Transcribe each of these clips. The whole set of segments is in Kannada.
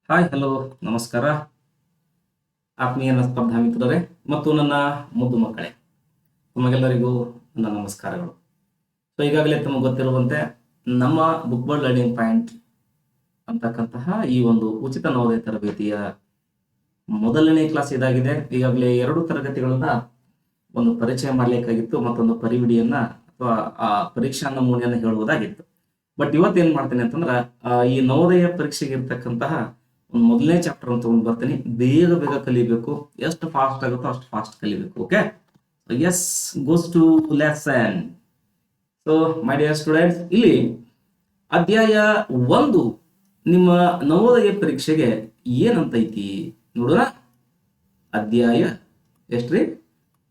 ಹಾಯ್ ಹಲೋ ನಮಸ್ಕಾರ ಆತ್ಮೀಯ ಸ್ಪರ್ಧಾ ಮಿತ್ರರೇ ಮತ್ತು ನನ್ನ ಮುದ್ದು ಮಕ್ಕಳೇ, ತಮಗೆಲ್ಲರಿಗೂ ನನ್ನ ನಮಸ್ಕಾರಗಳು. ಸೊ ಈಗಾಗಲೇ ತಮಗೆ ಗೊತ್ತಿರುವಂತೆ ನಮ್ಮ ಬುಕ್ ವರ್ಲ್ಡ್ ಲರ್ನಿಂಗ್ ಪಾಯಿಂಟ್ ಅಂತಕ್ಕಂತಹ ಈ ಒಂದು ಉಚಿತ ನವೋದಯ ತರಬೇತಿಯ ಮೊದಲನೇ ಕ್ಲಾಸ್ ಇದಾಗಿದೆ. ಈಗಾಗಲೇ 2 ತರಗತಿಗಳನ್ನ ಒಂದು ಪರಿಚಯ ಮಾಡಲಿಕ್ಕಾಗಿತ್ತು, ಮತ್ತೊಂದು ಪರಿವಿಡಿಯನ್ನ ಅಥವಾ ಆ ಪರೀಕ್ಷಾ ನಮೂನೆಯನ್ನು ಹೇಳುವುದಾಗಿತ್ತು. ಬಟ್ ಇವತ್ತೇನ್ ಮಾಡ್ತೇನೆ ಅಂತಂದ್ರ ಈ ನವೋದಯ ಪರೀಕ್ಷೆಗೆ ಇರ್ತಕ್ಕಂತಹ ಒಂದು ಮೊದಲನೇ ಚಾಪ್ಟರ್ ಅಂತ ತಗೊಂಡು ಬರ್ತೀನಿ. ಬೇಗ ಬೇಗ ಕಲಿಬೇಕು, ಎಷ್ಟು ಫಾಸ್ಟ್ ಆಗುತ್ತೋ ಅಷ್ಟು ಫಾಸ್ಟ್ ಕಲಿಬೇಕು. Okay, yes goes to lesson. So my dear students, ಇಲ್ಲಿ ಅಧ್ಯಾಯ 1 ನಿಮ್ಮ ನವೋದಯ ಪರೀಕ್ಷೆಗೆ ಏನಂತೈತಿ ನೋಡೋಣ. ಅಧ್ಯಾಯ ಎಷ್ಟ್ರಿ?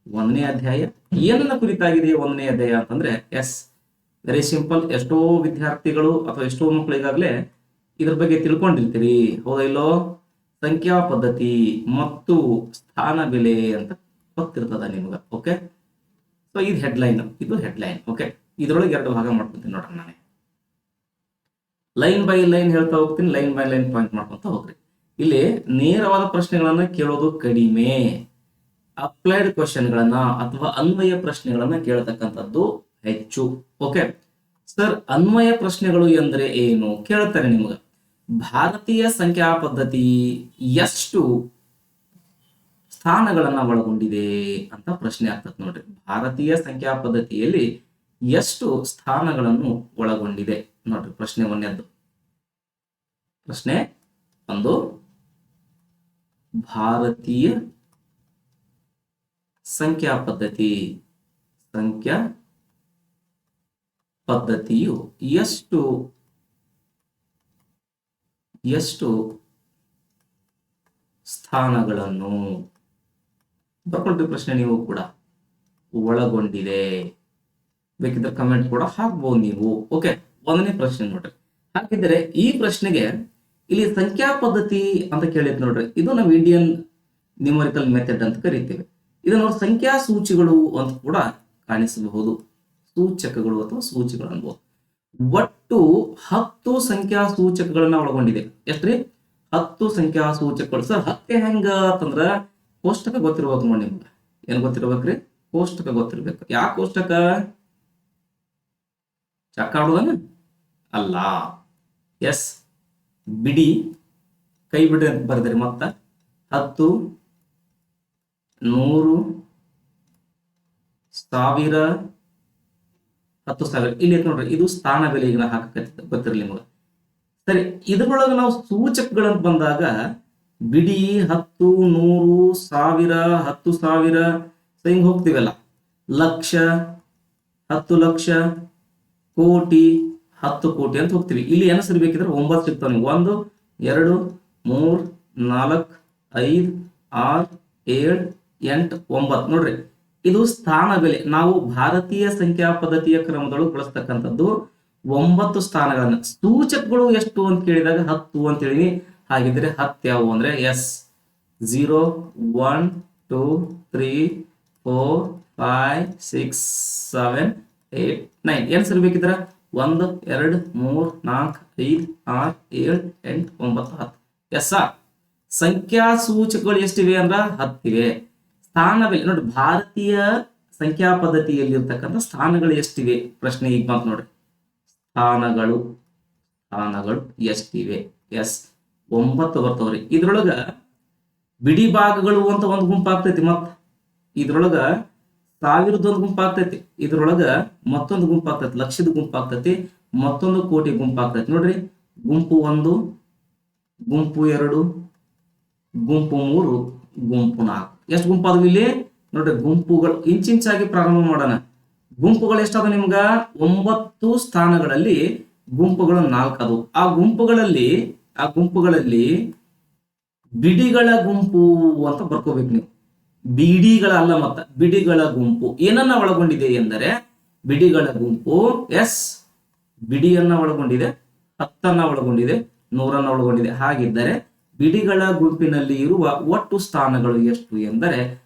1ನೇ ಅಧ್ಯಾಯ. ಏನನ್ನ ಕುರಿತಾಗಿದೆ 1ನೇ ಅಧ್ಯಾಯ ಅಂತಂದ್ರೆ, ಎಸ್ ವೆರಿ ಸಿಂಪಲ್. ಎಷ್ಟೋ ವಿದ್ಯಾರ್ಥಿಗಳು ಅಥವಾ ಎಷ್ಟೋ ಮಕ್ಕಳು ಈಗಾಗಲೇ ಇದ್ರ ಬಗ್ಗೆ ತಿಳ್ಕೊಂಡಿರ್ತೀರಿ, ಹೌದಾ ಇಲ್ಲೋ? ಸಂಖ್ಯಾ ಪದ್ಧತಿ ಮತ್ತು ಸ್ಥಾನ ಬೆಲೆ ಅಂತ ಗೊತ್ತಿರ್ತದ ನಿಮ್ಗ. ಓಕೆ, ಸೊ ಇದು ಹೆಡ್ಲೈನ್, ಇದು ಹೆಡ್ಲೈನ್. ಓಕೆ, ಇದ್ರೊಳಗೆ 2 ಭಾಗ ಮಾಡ್ಕೊತೀನಿ ನೋಡ್ರಿ. ನಾನೇ ಲೈನ್ ಬೈ ಲೈನ್ ಹೇಳ್ತಾ ಹೋಗ್ತೀನಿ, ಲೈನ್ ಬೈ ಲೈನ್ ಪಾಯಿಂಟ್ ಮಾಡ್ಕೊಂತ ಹೋಗ್ರಿ. ಇಲ್ಲಿ ನೇರವಾದ ಪ್ರಶ್ನೆಗಳನ್ನ ಕೇಳೋದು ಕಡಿಮೆ, ಅಪ್ಲೈಡ್ ಕ್ವಶನ್ಗಳನ್ನ ಅಥವಾ ಅನ್ವಯ ಪ್ರಶ್ನೆಗಳನ್ನ ಕೇಳತಕ್ಕಂಥದ್ದು ಹೆಚ್ಚು. ಓಕೆ ಸರ್, ಅನ್ವಯ ಪ್ರಶ್ನೆಗಳು ಎಂದ್ರೆ ಏನು ಕೇಳ್ತಾರೆ ನಿಮ್ಗ. ಭಾರತೀಯ ಸಂಖ್ಯಾ ಪದ್ಧತಿ ಎಷ್ಟು ಸ್ಥಾನಗಳನ್ನ ಒಳಗೊಂಡಿದೆ ಅಂತ ಪ್ರಶ್ನೆ ಆಗ್ತದೆ ನೋಡ್ರಿ. ಭಾರತೀಯ ಸಂಖ್ಯಾ ಪದ್ಧತಿಯಲ್ಲಿ ಎಷ್ಟು ಸ್ಥಾನಗಳನ್ನು ಒಳಗೊಂಡಿದೆ ನೋಡ್ರಿ. ಪ್ರಶ್ನೆ 1. ಪ್ರಶ್ನೆ 1, ಭಾರತೀಯ ಸಂಖ್ಯಾ ಪದ್ಧತಿಯು ಎಷ್ಟು ಸ್ಥಾನಗಳನ್ನು ಬರ್ಕೊಳ್ತೀವಿ ಪ್ರಶ್ನೆ ನೀವು ಕೂಡ ಒಳಗೊಂಡಿದೆ. ಬೇಕಿದ್ರೆ ಕಮೆಂಟ್ ಕೂಡ ಹಾಕ್ಬಹುದು ನೀವು. ಓಕೆ, 1ನೇ ಪ್ರಶ್ನೆ ನೋಡ್ರಿ. ಹಾಗಿದ್ರೆ ಈ ಪ್ರಶ್ನೆಗೆ ಇಲ್ಲಿ ಸಂಖ್ಯಾ ಪದ್ಧತಿ ಅಂತ ಕೇಳಿದ್ ನೋಡ್ರಿ. ಇದು ನಾವು ಇಂಡಿಯನ್ ನ್ಯೂಮರಿಕಲ್ ಮೆಥಡ್ ಅಂತ ಕರಿತೇವೆ. ಇದನ್ನು ಸಂಖ್ಯಾ ಸೂಚಿಗಳು ಅಂತ ಕೂಡ ಕಾಣಿಸಬಹುದು, ಸೂಚಕಗಳು ಅಥವಾ ಸೂಚಿಗಳು ಅನ್ಬಹುದು. ಒಟ್ಟು 10 ಸಂಖ್ಯಾ ಸೂಚಕಗಳನ್ನ ಒಳಗೊಂಡಿದೆ. ಎಷ್ಟ್ರಿ? 10 ಸಂಖ್ಯಾ ಸೂಚಕಗಳು. ಸರ್ 10 ಹೆಂಗ ಅಂತಂದ್ರ ಕೋಷ್ಟಕ ಗೊತ್ತಿರ್ಬೇಕು ನೋಡಿ ನಿಮ್ಗೆ. ಏನ್ ಗೊತ್ತಿರ್ಬೇಕ್ರಿ? ಕೋಷ್ಟಕ ಗೊತ್ತಿರ್ಬೇಕು. ಯಾವ ಕೋಷ್ಟಕ? ಚಕ್ಕ ಆಡುದನ ಅಲ್ಲ. ಎಸ್, ಬಿಡಿ ಕೈ ಬಿಡ್ರಿ ಅಂತ ಬರ್ದ್ರಿ. ಮತ್ತ 10, 100, 1000, 10,000 ಇಲ್ಲಿ ನೋಡ್ರಿ. ಇದು ಸ್ಥಾನ ಬೆಲೆ. ಈಗ ಹಾಕಕ್ಕೆ ಗೊತ್ತಿರಲಿ ನಿಮಗೆ. ಸರಿ, ಇದ್ರೊಳಗೆ ನಾವು ಸೂಚಕಗಳಂತ ಬಂದಾಗ ಬಿಡಿ 10, 100, 1000, 10,000 ಹಿಂಗ್ ಹೋಗ್ತೀವಲ್ಲ. ಲಕ್ಷ, 10 ಲಕ್ಷ, ಕೋಟಿ, 10 ಕೋಟಿ ಅಂತ ಹೋಗ್ತೀವಿ. ಇಲ್ಲಿ ಏನಿಸ್ರಿ ಬೇಕಿದ್ರೆ 9 ಸಿಗ್ತಾವ ನೀವು. 1 2 3 4 5 6 7 8 9 ನೋಡ್ರಿ. ಇದು ಸ್ಥಾನ ಬೆಲೆ. ನಾವು ಭಾರತೀಯ ಸಂಖ್ಯಾ ಪದ್ಧತಿಯ ಕ್ರಮದೊಳಗೆ ಬಳಸ್ತಕ್ಕಂಥದ್ದು 9 ಸ್ಥಾನಗಳನ್ನ. ಸೂಚಕಗಳು ಎಷ್ಟು ಅಂತ ಕೇಳಿದಾಗ 10 ಅಂತ ಹೇಳಿನಿ. ಹಾಗಿದ್ರೆ 10 ಯಾವುವು ಅಂದ್ರೆ, ಎಸ್ 0 1 2 3 4 5 6 7 8 9 ಏನ್ ಸರಿ ಬೇಕಿದ್ರ 1 2 3 4 5 6 7 8 9 10. ಎಸ್, ಸಂಖ್ಯಾ ಸೂಚಕಗಳು ಎಷ್ಟಿವೆ ಅಂದ್ರ 10 ಇವೆ. ಸ್ಥಾನ ಬೆಲೆ ನೋಡಿ, ಭಾರತೀಯ ಸಂಖ್ಯಾ ಪದ್ಧತಿಯಲ್ಲಿರ್ತಕ್ಕಂಥ ಸ್ಥಾನಗಳು ಎಷ್ಟಿವೆ ಪ್ರಶ್ನೆ ಈಗ ಬಂತು ನೋಡ್ರಿ. ಸ್ಥಾನಗಳು ಎಷ್ಟಿವೆ? ಎಸ್ 9 ಬರ್ತವ್ರಿ. ಇದ್ರೊಳಗ ಬಿಡಿ ಭಾಗಗಳು ಅಂತ ಒಂದು ಗುಂಪು ಆಗ್ತೈತಿ. ಮತ್ ಇದ್ರೊಳಗ 1000 ಒಂದು ಗುಂಪು ಆಗ್ತೈತಿ. ಇದ್ರೊಳಗ ಮತ್ತೊಂದು ಗುಂಪು ಆಗ್ತೈತಿ, ಲಕ್ಷದ ಗುಂಪು ಆಗ್ತೈತಿ, ಮತ್ತೊಂದು ಕೋಟಿ ಗುಂಪು ಆಗ್ತೈತಿ ನೋಡ್ರಿ. ಗುಂಪು 1, ಗುಂಪು 2, ಗುಂಪು 3, ಗುಂಪು 4. ಎಷ್ಟು ಗುಂಪು ಆದವು ಇಲ್ಲಿ ನೋಡ್ರಿ? ಗುಂಪುಗಳು ಇಂಚಿಂಚಾಗಿ ಪ್ರಾರಂಭ ಮಾಡೋಣ. ಗುಂಪುಗಳು ಎಷ್ಟಾದ ನಿಮ್ಗ? 9 ಸ್ಥಾನಗಳಲ್ಲಿ ಗುಂಪುಗಳು 4 ಅದು. ಆ ಗುಂಪುಗಳಲ್ಲಿ ಬಿಡಿಗಳ ಗುಂಪು ಅಂತ ಬರ್ಕೋಬೇಕು ನೀವು. ಬಿಡಿಗಳ ಅಲ್ಲ, ಮತ್ತ ಬಿಡಿಗಳ ಗುಂಪು ಏನನ್ನ ಒಳಗೊಂಡಿದೆ ಎಂದರೆ, ಬಿಡಿಗಳ ಗುಂಪು ಎಸ್ ಬಿಡಿಯನ್ನ ಒಳಗೊಂಡಿದೆ, 10 ಒಳಗೊಂಡಿದೆ, 100 ಒಳಗೊಂಡಿದೆ. ಹಾಗಿದ್ದರೆ ಬಿಡಿಗಳ ಗುಂಪಿನಲ್ಲಿ ಇರುವ ಒಟ್ಟು ಸ್ಥಾನಗಳು ಎಷ್ಟು ಎಂದರೆ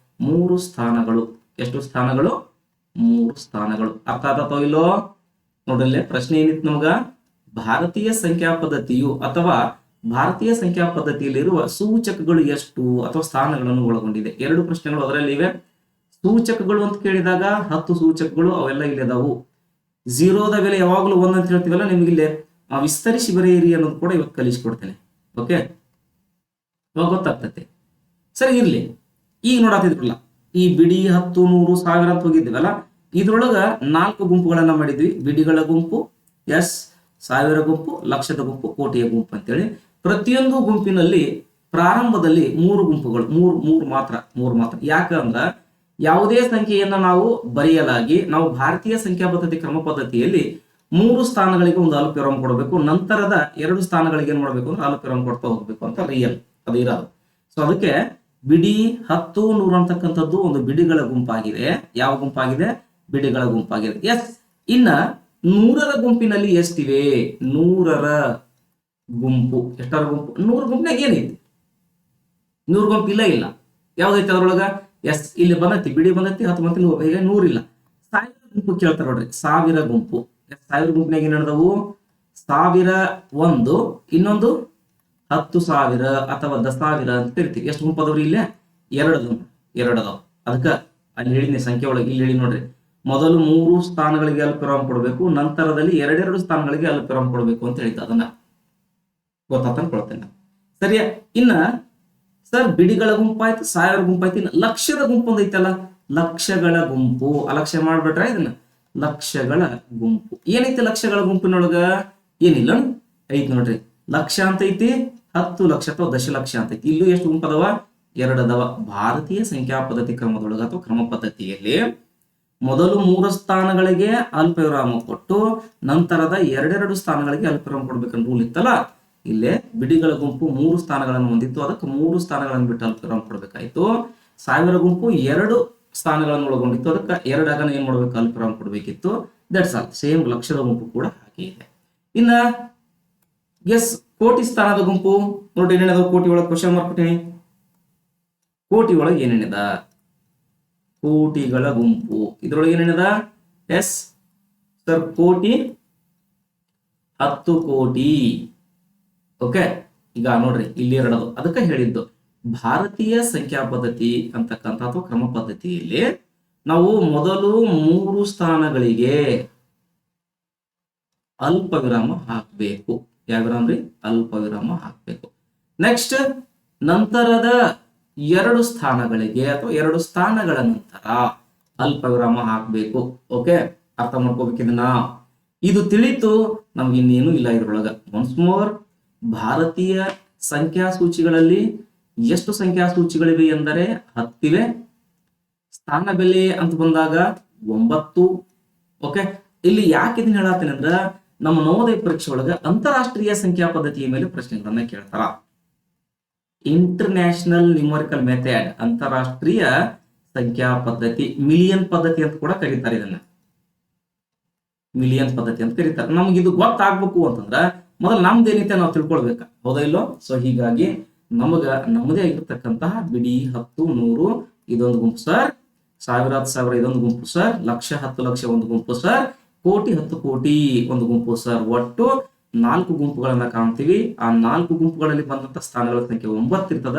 3 ಸ್ಥಾನಗಳು. ಎಷ್ಟು ಸ್ಥಾನಗಳು? 3 ಸ್ಥಾನಗಳು. ಅರ್ಥ ಆತೋ ಇಲ್ಲೋ? ನೋಡಲ್ಲೇ ಪ್ರಶ್ನೆ ಏನಿತ್ತು ನಮಗ? ಭಾರತೀಯ ಸಂಖ್ಯಾ ಪದ್ಧತಿಯು ಅಥವಾ ಭಾರತೀಯ ಸಂಖ್ಯಾ ಪದ್ಧತಿಯಲ್ಲಿರುವ ಸೂಚಕಗಳು ಎಷ್ಟು ಅಥವಾ ಸ್ಥಾನಗಳನ್ನು ಒಳಗೊಂಡಿದೆ? ಎರಡು ಪ್ರಶ್ನೆಗಳು ಅದರಲ್ಲಿ ಇವೆ. ಸೂಚಕಗಳು ಅಂತ ಕೇಳಿದಾಗ 10 ಸೂಚಕಗಳು ಅವೆಲ್ಲ ಇಲ್ಲಿ ಅದಾವು. ಝೀರೋದ ಬೆಲೆ ಯಾವಾಗಲೂ 1 ಅಂತ ಹೇಳ್ತೀವಲ್ಲ, ನಿಮ್ಗೆ ಇಲ್ಲಿ ವಿಸ್ತರಿಸಿ ಬರೆಯಿರಿ ಅನ್ನೋದು ಕೂಡ ಇವತ್ತು ಕಲಿಸ್ಕೊಡ್ತೇನೆ. ಓಕೆ, ಇವಾಗ ಗೊತ್ತಾಗ್ತತೆ. ಸರಿ ಇರ್ಲಿ. ಈಗ ನೋಡಾತಿದ್ರಲ್ಲ, ಈ ಬಿಡಿ 10, 100, 1000 ಅಂತ ಹೋಗಿದ್ದೀವಲ್ಲ, ಇದ್ರೊಳಗ 4 ಗುಂಪುಗಳನ್ನ ಮಾಡಿದ್ವಿ. ಬಿಡಿಗಳ ಗುಂಪು, ಎಸ್, 1000 ಗುಂಪು, ಲಕ್ಷದ ಗುಂಪು, ಕೋಟಿಯ ಗುಂಪು ಅಂತೇಳಿ. ಪ್ರತಿಯೊಂದು ಗುಂಪಿನಲ್ಲಿ ಪ್ರಾರಂಭದಲ್ಲಿ 3 ಗುಂಪುಗಳು, ಮೂರು ಮಾತ್ರ. ಯಾಕಂದ್ರ ಯಾವುದೇ ಸಂಖ್ಯೆಯನ್ನ ನಾವು ಬರೆಯಲಾಗಿ ನಾವು ಭಾರತೀಯ ಸಂಖ್ಯಾ ಪದ್ಧತಿ ಕ್ರಮ ಪದ್ಧತಿಯಲ್ಲಿ 3 ಸ್ಥಾನಗಳಿಗೆ ಒಂದು ಅಲ್ಪವಿರಾಮ ಕೊಡಬೇಕು, ನಂತರದ 2 ಸ್ಥಾನಗಳಿಗೆ ಏನ್ ಮಾಡಬೇಕು ಅಂದ್ರೆ ಅಲ್ಪವಿರಾಮ ಕೊಡ್ತಾ ಹೋಗ್ಬೇಕು ಅಂತ ರಿಯಲ್ ಅದು ಇರೋದು. ಸೊ ಅದಕ್ಕೆ ಬಿಡಿ 10, 100 ಅಂತಕ್ಕಂಥದ್ದು ಒಂದು ಬಿಡಿಗಳ ಗುಂಪಾಗಿದೆ. ಯಾವ ಗುಂಪಾಗಿದೆ? ಬಿಡಿಗಳ ಗುಂಪಾಗಿದೆ. ಎಸ್. ಇನ್ನ 100ರ ಗುಂಪಿನಲ್ಲಿ ಎಷ್ಟಿವೆ? 100ರ ಗುಂಪು ಎಷ್ಟರ ಗುಂಪು? 100 ಗುಂಪಿನಾಗ ಏನೈತಿ? 100 ಗುಂಪು ಇಲ್ಲ. ಯಾವ್ದೈತಿ ಅದ್ರೊಳಗ? ಎಸ್, ಇಲ್ಲಿ ಬಂದೈತಿ, ಬಿಡಿ ಬಂದೈತಿ, 10 ಬಂತಿ, ಈಗ 100 ಇಲ್ಲ. 1000 ಗುಂಪು ಕೇಳ್ತಾರ ನೋಡ್ರಿ, 1000 ಗುಂಪು. 1000 ಗುಂಪಿನಾಗ ಏನ್ ನಡೆದವು? 1001, ಇನ್ನೊಂದು 10,000 ಅಥವಾ 10,000 ಅಂತ ಕರಿತೀವಿ. ಎಷ್ಟು ಗುಂಪು ಅದಾವ್ರಿ? ಇಲ್ಲೇ 2 ಅದಾವ. ಅದಕ್ಕ ಅಲ್ಲಿ ಹೇಳಿದ್ನಿ ಸಂಖ್ಯೆ ಒಳಗೆ, ಇಲ್ಲಿ ಹೇಳಿ ನೋಡ್ರಿ, ಮೊದಲು 3 ಸ್ಥಾನಗಳಿಗೆ ಅಲ್ಪವಿರಾಮ ಕೊಡಬೇಕು, ನಂತರದಲ್ಲಿ 2 ಸ್ಥಾನಗಳಿಗೆ ಅಲ್ಪವಿರಾಮ ಕೊಡಬೇಕು ಅಂತ ಹೇಳಿದ್ದ. ಅದನ್ನ ಗೊತ್ತಾತ ಅನ್ಕೊಳ್ತೇನೆ. ಸರಿಯಾ? ಇನ್ನ ಸರ್ ಬಿಡಿಗಳ ಗುಂಪಾಯ್ತು, 1000 ಗುಂಪಾಯ್ತು, ಇನ್ನು ಲಕ್ಷದ ಗುಂಪು ಒಂದೈತಲ್ಲ, ಲಕ್ಷಗಳ ಗುಂಪು. ಅಲಕ್ಷ್ಯ ಮಾಡ್ಬಿಟ್ರೆ ಇದನ್ನ ಲಕ್ಷಗಳ ಗುಂಪು. ಏನೈತಿ ಲಕ್ಷಗಳ ಗುಂಪಿನೊಳಗ? ಏನಿಲ್ಲ ಐತಿ ನೋಡ್ರಿ, ಲಕ್ಷ ಅಂತ ಐತಿ, 10 ಲಕ್ಷ ಅಥವಾ ದಶಲಕ್ಷ ಅಂತ ಐತಿ. ಇಲ್ಲೂ ಎಷ್ಟು ಗುಂಪು ಅದಾವ? 2 ಅದಾವ. ಭಾರತೀಯ ಸಂಖ್ಯಾ ಪದ್ಧತಿ ಕ್ರಮದೊಳಗ ಅಥವಾ ಕ್ರಮ ಪದ್ಧತಿಯಲ್ಲಿ ಮೊದಲು 3 ಸ್ಥಾನಗಳಿಗೆ ಅಲ್ಪವಿರಾಮ ಕೊಟ್ಟು ನಂತರದ 2 ಸ್ಥಾನಗಳಿಗೆ ಅಲ್ಪವಿರಾಮ ಕೊಡ್ಬೇಕಂತ ರೂಲ್ ಇತ್ತಲ್ಲ, ಇಲ್ಲೇ ಬಿಡಿಗಳ ಗುಂಪು 3 ಸ್ಥಾನಗಳನ್ನು ಹೊಂದಿತ್ತು, ಅದಕ್ಕೆ 3 ಸ್ಥಾನಗಳನ್ನು ಬಿಟ್ಟು ಅಲ್ಪವಿರಾಮ ಕೊಡ್ಬೇಕಾಯ್ತು. 1000 ಗುಂಪು 2 ಸ್ಥಾನಗಳನ್ನು ಒಳಗೊಂಡಿತ್ತು, ಅದಕ್ಕೆ 2 ಆಗನ ಏನ್ ಮಾಡ್ಬೇಕು? ಅಲ್ಪವಿರಾಮ ಕೊಡ್ಬೇಕಿತ್ತು. That's all. ಸೇಮ್ ಲಕ್ಷದ ಗುಂಪು ಕೂಡ ಹಾಗೆ ಇದೆ. ಇನ್ನ ಎಸ್, ಕೋಟಿ ಸ್ಥಾನದ ಗುಂಪು ನೋಡಿ ಏನೇನದ? ಕೋಟಿ ಒಳಗೆ ಕ್ವಶನ್ ಮಾರ್ಕ್ ಕೊಟ್ಟಿನಿ. ಕೋಟಿ ಒಳಗೆ ಏನೇನಿದ? ಕೋಟಿಗಳ ಗುಂಪು. ಇದ್ರೊಳಗೆ ಏನೇನಿದ? ಎಸ್ ಸರ್, ಕೋಟಿ 10 ಕೋಟಿ. ಓಕೆ, ಈಗ ನೋಡ್ರಿ ಇಲ್ಲಿ 2 ಅದು. ಅದಕ್ಕೆ ಹೇಳಿದ್ದು ಭಾರತೀಯ ಸಂಖ್ಯಾ ಪದ್ಧತಿ ಅಂತಕ್ಕಂಥ ಅಥವಾ ಕ್ರಮ ಪದ್ಧತಿಯಲ್ಲಿ ನಾವು ಮೊದಲು 3 ಸ್ಥಾನಗಳಿಗೆ ಅಲ್ಪವಿರಾಮ ಹಾಕಬೇಕು. ಯಾವ ವಿರಾಮ ರೀ? ಅಲ್ಪವಿರಾಮ ಹಾಕಬೇಕು. ನೆಕ್ಸ್ಟ್ ನಂತರದ 2 ಸ್ಥಾನಗಳಿಗೆ ಅಥವಾ 2 ಸ್ಥಾನಗಳ ನಂತರ ಅಲ್ಪವಿರಾಮ ಹಾಕಬೇಕು. ಓಕೆ, ಅರ್ಥ ಮಾಡ್ಕೋಬೇಕಿದನ್ನ. ಇದು ತಿಳಿತು, ನಮ್ಗೆ ಇನ್ನೇನು ಇಲ್ಲ ಇದ್ರೊಳಗ. ಒನ್ಸ್ ಮೋರ್, ಭಾರತೀಯ ಸಂಖ್ಯಾ ಸೂಚಿಗಳಲ್ಲಿ ಎಷ್ಟು ಸಂಖ್ಯಾ ಸೂಚಿಗಳಿವೆ ಎಂದರೆ 10 ಇವೆ. ಸ್ಥಾನ ಬೆಲೆ ಅಂತ ಬಂದಾಗ 9. ಓಕೆ, ಇಲ್ಲಿ ಯಾಕೆ ಇದನ್ನ ಹೇಳತ್ತೇನೆ ಅಂದ್ರ, ನಮ್ಮ ನವೋದಯ ಪರೀಕ್ಷೆ ಒಳಗ ಅಂತಾರಾಷ್ಟ್ರೀಯ ಸಂಖ್ಯಾ ಪದ್ಧತಿಯ ಮೇಲೆ ಪ್ರಶ್ನೆಗಳನ್ನ ಕೇಳ್ತಾರ. ಇಂಟರ್ನ್ಯಾಷನಲ್ ನ್ಯೂಮರಿಕಲ್ ಮೆಥಡ್, ಅಂತಾರಾಷ್ಟ್ರೀಯ ಸಂಖ್ಯಾ ಪದ್ಧತಿ, ಮಿಲಿಯನ್ ಪದ್ಧತಿ ಅಂತ ಕೂಡ ಕರೀತಾರೆ. ಇದನ್ನ ಮಿಲಿಯನ್ ಪದ್ಧತಿ ಅಂತ ಕರೀತಾರೆ. ನಮ್ಗೆ ಇದು ಗೊತ್ತಾಗ್ಬೇಕು ಅಂತಂದ್ರ ಮೊದಲು ನಮ್ದು ಏನೈತೆ ನಾವು ತಿಳ್ಕೊಳ್ಬೇಕ, ಹೌದಾ ಇಲ್ಲೋ? ಸೊ ಹೀಗಾಗಿ ನಮಗ ನಮ್ಮದೇ ಆಗಿರ್ತಕ್ಕಂತಹ ಬಿಡಿ 10, 100 ಇದೊಂದು ಗುಂಪು ಸರ್, 1000, 10,000 ಇದೊಂದು ಗುಂಪು ಸರ್, ಲಕ್ಷ 10 ಲಕ್ಷ ಒಂದು ಗುಂಪು ಸರ್, ಕೋಟಿ 10 ಕೋಟಿ ಒಂದು ಗುಂಪು ಸರ್. ಒಟ್ಟು 4 ಗುಂಪುಗಳನ್ನ ಕಾಣ್ತೀವಿ. ಆ 4 ಗುಂಪುಗಳಲ್ಲಿ ಬಂದಂತ ಸ್ಥಾನಗಳ ಸಂಖ್ಯೆ 9 ಇರ್ತದ.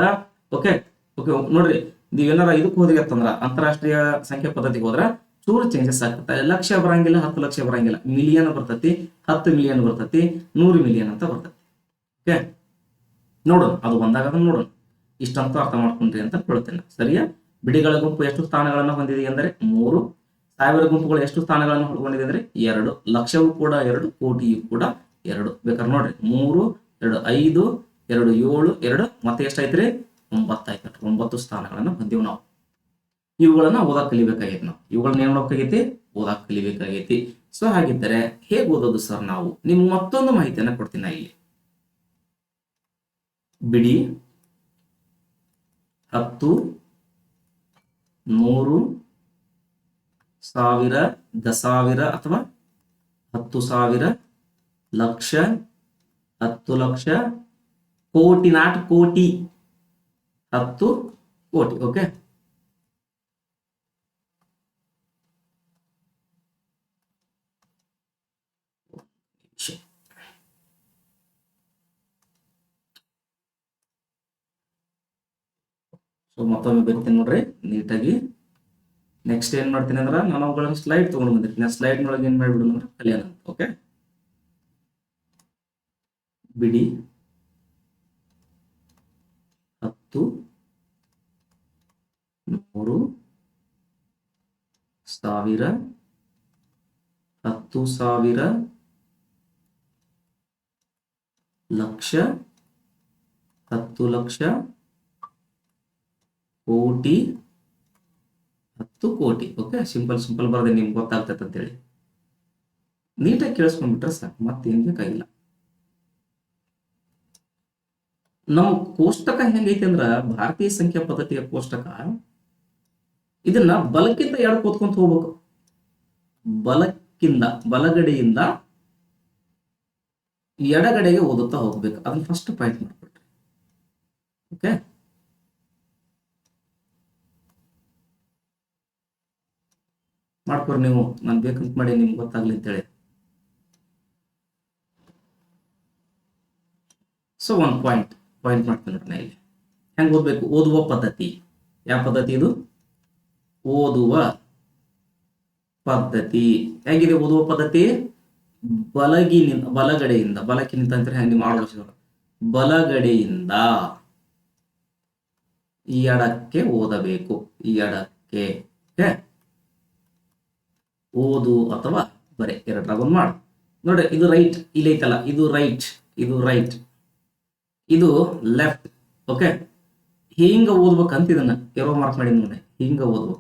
ಓಕೆ ಓಕೆ ನೋಡ್ರಿ, ನೀವೇನಾರ ಇದಕ್ಕೆ ಹೋದ್ರಿ ಅಂತಂದ್ರ ಅಂತಾರಾಷ್ಟ್ರೀಯ ಸಂಖ್ಯಾ ಪದ್ಧತಿಗೆ ಹೋದ್ರ ಚೂರು ಚೇಂಜಸ್ ಆಗ್ತದೆ. ಲಕ್ಷ ಬರಂಗಿಲ್ಲ, 10 ಲಕ್ಷ ಬರಂಗಿಲ್ಲ, ಮಿಲಿಯನ್ ಬರ್ತತಿ, 10 ಮಿಲಿಯನ್ ಬರ್ತತಿ, 100 ಮಿಲಿಯನ್ ಅಂತ ಬರ್ತತಿ. ಓಕೆ, ನೋಡೋಣ, ಅದು ಬಂದಾಗ ಅದನ್ನ ನೋಡೋಣ. ಇಷ್ಟಂತೂ ಅರ್ಥ ಮಾಡ್ಕೊಂಡ್ರಿ ಅಂತ ಹೇಳ್ತೇನೆ. ಸರಿಯಾ? ಬಿಡಿಗಳ ಗುಂಪು ಎಷ್ಟು ಸ್ಥಾನಗಳನ್ನು ಹೊಂದಿದೆ ಅಂದರೆ 3. 1000 ಗುಂಪುಗಳು ಎಷ್ಟು ಸ್ಥಾನಗಳನ್ನು ಹೊಂದಿದೆ ಅಂದ್ರೆ 2. ಲಕ್ಷವೂ ಕೂಡ 2, ಕೋಟಿಯೂ ಕೂಡ 2. ಬೇಕಾದ್ರೆ ನೋಡ್ರಿ, 3, 2, 5, 2, 7, 2 ಮತ್ತೆ ಎಷ್ಟಾಯ್ತ್ರಿ? 9 ಆಯ್ತು. 9 ಸ್ಥಾನಗಳನ್ನ ಹೊಂದಿವ್ ನಾವು. ಇವುಗಳನ್ನ ಓದಾಕ್ ಕಲಿಬೇಕಾಗೈತಿ. ನಾವು ಇವುಗಳನ್ನ ಏನ್ ಮಾಡೋಕಾಗೈತಿ? ಓದಾಕ್ ಕಲಿಬೇಕಾಗೈತಿ. ಸೊ ಹಾಗಿದ್ದರೆ ಹೇಗೆ ಓದೋದು ಸರ್ ನಾವು? ನಿಮ್ಗೆ ಮತ್ತೊಂದು ಮಾಹಿತಿಯನ್ನ ಕೊಡ್ತೀನಿ. ಇಲ್ಲಿ ಬಿಡಿ 10, 100, 1000, 10,000 ಅಥವಾ 10,000, ಲಕ್ಷ, 10 ಲಕ್ಷ, ಕೋಟಿ, ನಾಟ್ ಕೋಟಿ, 10 ಕೋಟಿ. ಓಕೆ, ಸೊ ಮತ್ತೊಮ್ಮೆ ಬರಿತೀನಿ ನೋಡ್ರಿ ನೀಟಾಗಿ. ನೆಕ್ಸ್ಟ್ ಏನ್ ಮಾಡ್ತೀನಿ ಅಂದ್ರೆ ನಾನು ಅವುಗಳನ್ನ ಸ್ಲೈಡ್ ತಗೊಂಡು ಬಂದಿರ್ತೀನಿ. ಆ ಸ್ಲೈಡ್ ನೊಳಗೆ ಏನ್ ಮಾಡ್ಬಿಡು ಅಂದ್ರೆ ಕಲಿಯೋಣ. ಓಕೆ, ಬಿಡಿ 10 100 1000 10,000 ಲಕ್ಷ 10 ಲಕ್ಷ ಕೋಟಿ 10 ಕೋಟಿ. ಓಕೆ, ಸಿಂಪಲ್ ಬರದೆ ನಿಮ್ಗೆ ಗೊತ್ತಾಗ್ತೈತೆ ಅಂತೇಳಿ ನೀಟಾಗಿ ಕೇಳಿಸ್ಕೊಂಡ್ಬಿಟ್ರೆ ಸಾಕು, ಮತ್ತೇನು ಬೇಕಾಗಿಲ್ಲ. ನಮ್ಮ ಕೋಷ್ಟಕ ಹೆಂಗೈತಿ ಅಂದ್ರ ಭಾರತೀಯ ಸಂಖ್ಯಾ ಪದ್ಧತಿಯ ಕೋಷ್ಟಕ ಇದನ್ನ ಬಲಕ್ಕಿಂತ ಎಡಕ್ಕೆ ಓದ್ಕೊಂತ ಹೋಗ್ಬೇಕು. ಬಲಗಡೆಯಿಂದ ಎಡಗಡೆಗೆ ಓದುತ್ತಾ ಹೋಗ್ಬೇಕು. ಅದನ್ನ ಫಸ್ಟ್ ಪಾಯಿಂಟ್ ಮಾಡ್ಬಿಟ್ರಿ. ಓಕೆ, ಮಾಡ್ಕೊರಿ ನೀವು. ನಾನು ಬೇಕಂತ ಮಾಡಿ ನಿಮ್ಗೆ ಗೊತ್ತಾಗ್ಲಿ ಅಂತೇಳಿ. ಸೊ ಒಂದು ಪಾಯಿಂಟ್ ಮಾಡ್ತೀನಿ ನೋಡ್ರಿ. ಇಲ್ಲಿ ಹೆಂಗ್ ಓದ್ಬೇಕು? ಓದುವ ಪದ್ಧತಿ. ಯಾವ ಪದ್ಧತಿ ಇದು? ಓದುವ ಪದ್ಧತಿ. ಹೇಗಿದೆ ಓದುವ ಪದ್ಧತಿ? ಬಲಗಡೆಯಿಂದ ಬಲಕ್ಕಿನಿಂದ ಅಂತ ಹೆಂಗೆ ನೀವು ಆಲೋಚನೆ, ಬಲಗಡೆಯಿಂದ ಎಡಕ್ಕೆ ಓದಬೇಕು. ಎಡಕ್ಕೆ ಓದು ಅಥವಾ ಬರೆ ಎರಡರಾಗ ಒಂದು ಮಾಡು ನೋಡ್ರಿ. ಇದು ರೈಟ್, ಇಲ್ಲಿ ಐತಲ್ಲ, ಇದು ರೈಟ್, ಇದು ಲೆಫ್ಟ್. ಓಕೆ, ಹಿಂಗ ಓದ್ಬೇಕಂತ ಇದನ್ನ ಎರೋ ಮಾರ್ಕ್ ಮಾಡಿ ನೋಡಿ. ಹಿಂಗ ಓದ್ಬೇಕು.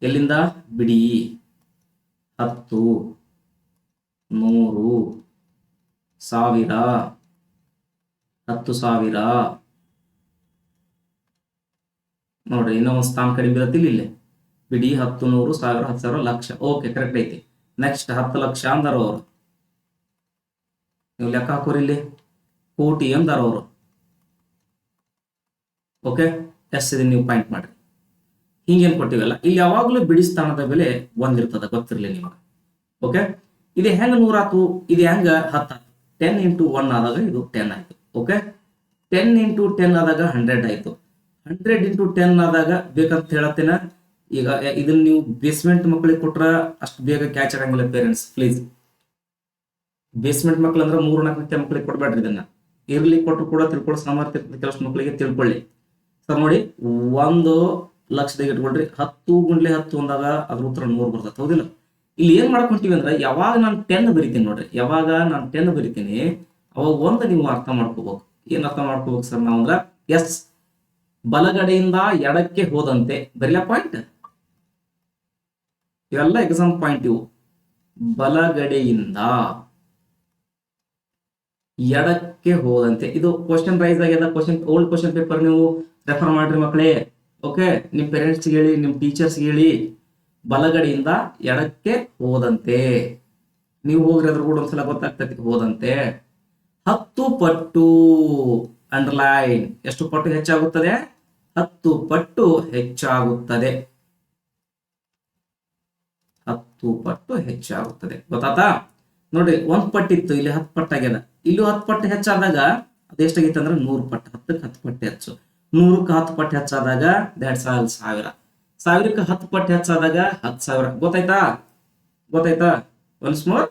ಎಲ್ಲಿಂದ? ಬಿಡಿ 10 100 1000 10,000 ನೋಡ್ರಿ. ಇನ್ನೊಂದು ಸ್ಥಾನ ಕಡಿಮೆ ಇರತ್ತಿಲ್ಲ. ಇಲ್ಲೇ ಬಿಡಿ 10 100 1000 10,000 ಲಕ್ಷ. ಓಕೆ, ಕರೆಕ್ಟ್ ಐತಿ. ನೆಕ್ಸ್ಟ್ 10 ಲಕ್ಷ ಅಂದಾರ ಅವರು. ನೀವು ಲೆಕ್ಕ ಹಾಕೋರಿ. ಇಲ್ಲಿ ಕೋಟಿ ಅಂದಾರ ಅವರು. ಓಕೆ, ಎಸ್ ಇದನ್ನ ನೀವು ಪಾಯಿಂಟ್ ಮಾಡ್ರಿ. ಹಿಂಗೇನು ಕೊಟ್ಟಿವಲ್ಲ, ಇಲ್ಲಿ ಯಾವಾಗಲೂ ಬಿಡಿ ಸ್ಥಾನದ ಬೆಲೆ 1 ಇರ್ತದ, ಗೊತ್ತಿರಲಿ ನಿಮಗೆ. ಓಕೆ, ಇದು ಹೆಂಗ 100 ಆತು? ಇದು ಹೆಂಗ 10? 10 × 1 ಆದಾಗ ಇದು 10 ಆಯ್ತು. ಓಕೆ, 10 × 10 ಆದಾಗ 100 ಆಯ್ತು. 100 × 10 ಆದಾಗ ಬೇಕಂತ ಹೇಳತ್ತೇನ. ಈಗ ಇದನ್ನ ನೀವು ಬೇಸ್ಮೆಂಟ್ ಮಕ್ಕಳಿಗೆ ಕೊಟ್ರ ಅಷ್ಟು ಬೇಗ ಕ್ಯಾಚ್ ಆಗಂಗಿಲ್ಲ. ಪೇರೆಂಟ್ಸ್ ಪ್ಲೀಸ್, ಬೇಸ್ಮೆಂಟ್ ಮಕ್ಳು ಅಂದ್ರೆ 3-4 ಮಕ್ಕಳಿಗೆ ಕೊಡ್ಬೇಡ್ರಿ. ಇದನ್ನ ಇರ್ಲಿ ಕೊಟ್ಟರು ಕೂಡ ತಿಳ್ಕೊಳ್ಳೋ ಸಾಮರ್ಥ್ಯ ಕೆಲಸ ಮಕ್ಕಳಿಗೆ ತಿಳ್ಕೊಳ್ಳಿ. ಸರ್ ನೋಡಿ, 1 ಲಕ್ಷದಾಗ ಇಟ್ಕೊಳ್ರಿ. 10 × 10 ಅಂದಾಗ ಅದ್ರ ಉತ್ತರ 100 ಬರ್ತದೆ. ಹೌದಿಲ್ಲ? ಇಲ್ಲಿ ಏನ್ ಮಾಡ್ಕೊಂತೀವಿ ಅಂದ್ರೆ, ಯಾವಾಗ ನಾನು 10 ಬರಿತೀನಿ ನೋಡ್ರಿ, ಯಾವಾಗ ನಾನು 10 ಬರಿತೀನಿ ಅವಾಗ ಒಂದು ನೀವು ಅರ್ಥ ಮಾಡ್ಕೋಬೇಕು. ಏನ್ ಅರ್ಥ ಮಾಡ್ಕೋಬೇಕು ಸರ್ ನಾವು ಅಂದ್ರೆ, ಎಸ್ ಬಲಗಡೆಯಿಂದ ಎಡಕ್ಕೆ ಹೋದಂತೆ ಬರಿಲ್ಲ ಪಾಯಿಂಟ್. ಇವೆಲ್ಲ ಎಕ್ಸಾಮ್ ಪಾಯಿಂಟ್ ಇವು. ಬಲಗಡೆಯಿಂದ ಎಡಕ್ಕೆ ಹೋದಂತೆ. ಇದು ಕ್ವಶನ್ ರೈಸ್ ಆಗ್ಯದ. ಓಲ್ಡ್ ಕ್ವಶನ್ ಪೇಪರ್ ನೀವು ರೆಫರ್ ಮಾಡ್ರಿ ಮಕ್ಕಳೇ. ಓಕೆ, ನಿಮ್ ಪೇರೆಂಟ್ಸ್ ಹೇಳಿ, ನಿಮ್ ಟೀಚರ್ಸ್ ಹೇಳಿ. ಬಲಗಡೆಯಿಂದ ಎಡಕ್ಕೆ ಹೋದಂತೆ ನೀವು ಹೋಗ್ರಿ, ಅದ್ರ ಕೂಡ ಒಂದ್ಸಲ ಗೊತ್ತಾಗ್ತೈತಿ. ಹೋದಂತೆ 10 ಪಟ್ಟು ಅಂಡರ್ಲೈನ್. ಎಷ್ಟು ಪಟ್ಟು ಹೆಚ್ಚಾಗುತ್ತದೆ? 10 ಪಟ್ಟು ಹೆಚ್ಚಾಗುತ್ತದೆ. 10 ಪಟ್ಟು ಹೆಚ್ಚಾಗುತ್ತದೆ. ಗೊತ್ತಾತಾ? ನೋಡ್ರಿ, 1 ಪಟ್ಟಿತ್ತು, ಇಲ್ಲಿ 10 ಪಟ್ಟಾಗ್ಯದ. ಇಲ್ಲೂ 10 ಪಟ್ಟು ಹೆಚ್ಚಾದಾಗ ಅದೆಷ್ಟಾಗಿತ್ತು ಅಂದ್ರೆ 100 ಪಟ್ಟು. 10ಕ್ಕೆ 10 ಪಟ್ಟು ಹೆಚ್ಚು. 100ಕ್ಕೆ 10 ಪಟ್ಟು ಹೆಚ್ಚಾದಾಗ that's all 1000. 1000ಕ್ಕೆ 10 ಪಟ್ಟು ಹೆಚ್ಚಾದಾಗ 10,000. ಗೊತ್ತಾಯ್ತಾ? ಒನ್ಸ್ ಮೋರ್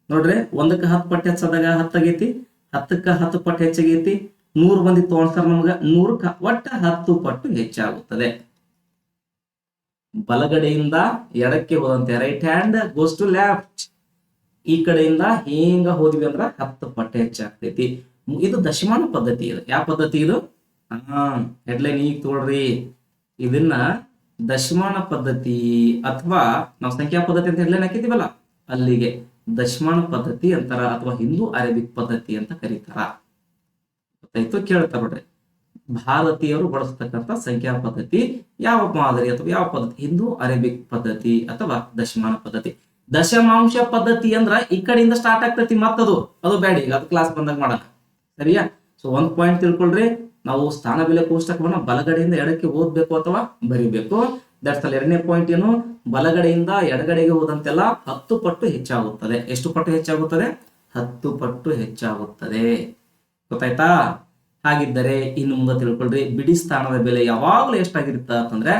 ನೋಡ್ರಿ, 1ಕ್ಕೆ 10 ಪಟ್ಟು ಹೆಚ್ಚಾದಾಗ 10 ಆಗೈತಿ. 10ಕ್ಕೆ 10 ಪಟ್ಟು ಹೆಚ್ಚಾಗೈತಿ. 100 ಬಂದಿತ್ತು ಆನ್ಸರ್ ನಮ್ಗ. 100ಕ್ಕೆ ಒಟ್ಟು 10 ಪಟ್ಟು ಹೆಚ್ಚಾಗುತ್ತದೆ. ಬಲಗಡೆಯಿಂದ ಎಡಕ್ಕೆ ಹೋದಂತೆ, right hand goes to left. ಈ ಕಡೆಯಿಂದ ಹಿಂಗ ಹೋದ್ವಿ ಅಂದ್ರ 10 ಪಟ್ಟು ಹೆಚ್ಚಾಗ್ತೈತಿ. ಇದು ದಶಮಾನ ಪದ್ಧತಿ. ಇದು ಯಾವ ಪದ್ಧತಿ? ಇದು ಹೆಡ್ಲೈನ್ ಈಗ ತೋಳ್ರಿ. ಇದನ್ನ ದಶಮಾನ ಪದ್ಧತಿ ಅಥವಾ ನಾವು ಸಂಖ್ಯಾ ಪದ್ಧತಿ ಅಂತ ಹೆಡ್ಲೈನ್ ಹಾಕಿದೀವಲ್ಲ, ಅಲ್ಲಿಗೆ ದಶಮಾನ ಪದ್ಧತಿ ಅಂತಾರ, ಅಥವಾ ಹಿಂದೂ ಅರೇಬಿಕ್ ಪದ್ಧತಿ ಅಂತ ಕರೀತಾರ. ಗೊತ್ತಾಯ್ತು? ಕೇಳ್ತಾರ ನೋಡ್ರಿ, ಭಾರತೀಯರು ಬಳಸತಕ್ಕಂಥ ಸಂಖ್ಯಾ ಪದ್ಧತಿ ಯಾವ ಮಾದರಿ ಅಥವಾ ಯಾವ ಪದ್ಧತಿ? ಹಿಂದೂ ಅರೇಬಿಕ್ ಪದ್ಧತಿ ಅಥವಾ ದಶಮಾನ ಪದ್ಧತಿ. ದಶಮಾಂಶ ಪದ್ಧತಿ ಅಂದ್ರ ಈ ಕಡೆಯಿಂದ ಸ್ಟಾರ್ಟ್ ಆಗ್ತೈತಿ. ಮತ್ತದು ಬೇಡ, ಈಗ ಅದು ಕ್ಲಾಸ್ ಬಂದಾಗ ಮಾಡೋಣ. ಸರಿಯಾ? ಸೊ 1 ಪಾಯಿಂಟ್ ತಿಳ್ಕೊಳ್ರಿ. ನಾವು ಸ್ಥಾನ ಬೆಲೆ ಕೋಷ್ಟಕವನ್ನ ಬಲಗಡೆಯಿಂದ ಎಡಕ್ಕೆ ಓದ್ಬೇಕು ಅಥವಾ ಬರಿಬೇಕು. That's all. 2ನೇ ಪಾಯಿಂಟ್ ಏನು? ಬಲಗಡೆಯಿಂದ ಎಡಗಡೆಗೆ ಹೋದಂತೆಲ್ಲ 10 ಪಟ್ಟು ಹೆಚ್ಚಾಗುತ್ತದೆ. ಎಷ್ಟು ಪಟ್ಟು ಹೆಚ್ಚಾಗುತ್ತದೆ? 10 ಪಟ್ಟು ಹೆಚ್ಚಾಗುತ್ತದೆ. ಗೊತ್ತಾಯ್ತಾ? ಹಾಗಿದ್ದರೆ ಇನ್ನು ಮುಂದೆ ತಿಳ್ಕೊಳ್ರಿ, ಬಿಡಿ ಸ್ಥಾನದ ಬೆಲೆ ಯಾವಾಗಲೂ ಎಷ್ಟಾಗಿರುತ್ತ ಅಂತಂದ್ರೆ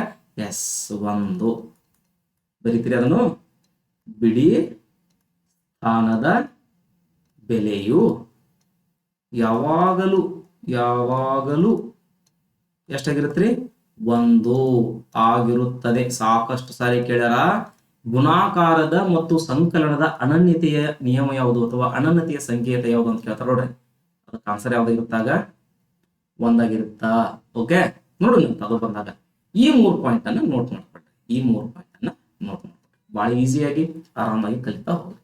ಎಸ್ 1. ಬರೀತೀರಿ ಅದನ್ನು, ಬಿಡಿ ಸ್ಥಾನದ ಬೆಲೆಯು ಯಾವಾಗಲೂ ಎಷ್ಟಾಗಿರುತ್ತ್ರಿ? 1 ಆಗಿರುತ್ತದೆ. ಸಾಕಷ್ಟು ಸಾರಿ ಕೇಳ್ಯಾರ. ಗುಣಾಕಾರದ ಮತ್ತು ಸಂಕಲನದ ಅನನ್ಯತೆಯ ನಿಯಮ ಯಾವುದು ಅಥವಾ ಅನನ್ಯತೆಯ ಸಂಕೇತ ಯಾವುದು ಅಂತ ಕೇಳ್ತಾರ ನೋಡ್ರಿ. ಅದಕ್ಕೆ ಆನ್ಸರ್ ಯಾವ್ದಾಗಿರುತ್ತಾಗ 1 ಆಗಿರುತ್ತಾ? ಓಕೆ, ನೋಡ್ರಿ ಅದು ಬಂದಾಗ ಈ 3 ಪಾಯಿಂಟ್ ಅನ್ನ ನೋಟ್ ಮಾಡ್ಕೊಳ್ರಿ. ಬಹಳ ಈಸಿಯಾಗಿ ಆರಾಮಾಗಿ ಕಲಿತಾ ಹೋಗ್ರಿ.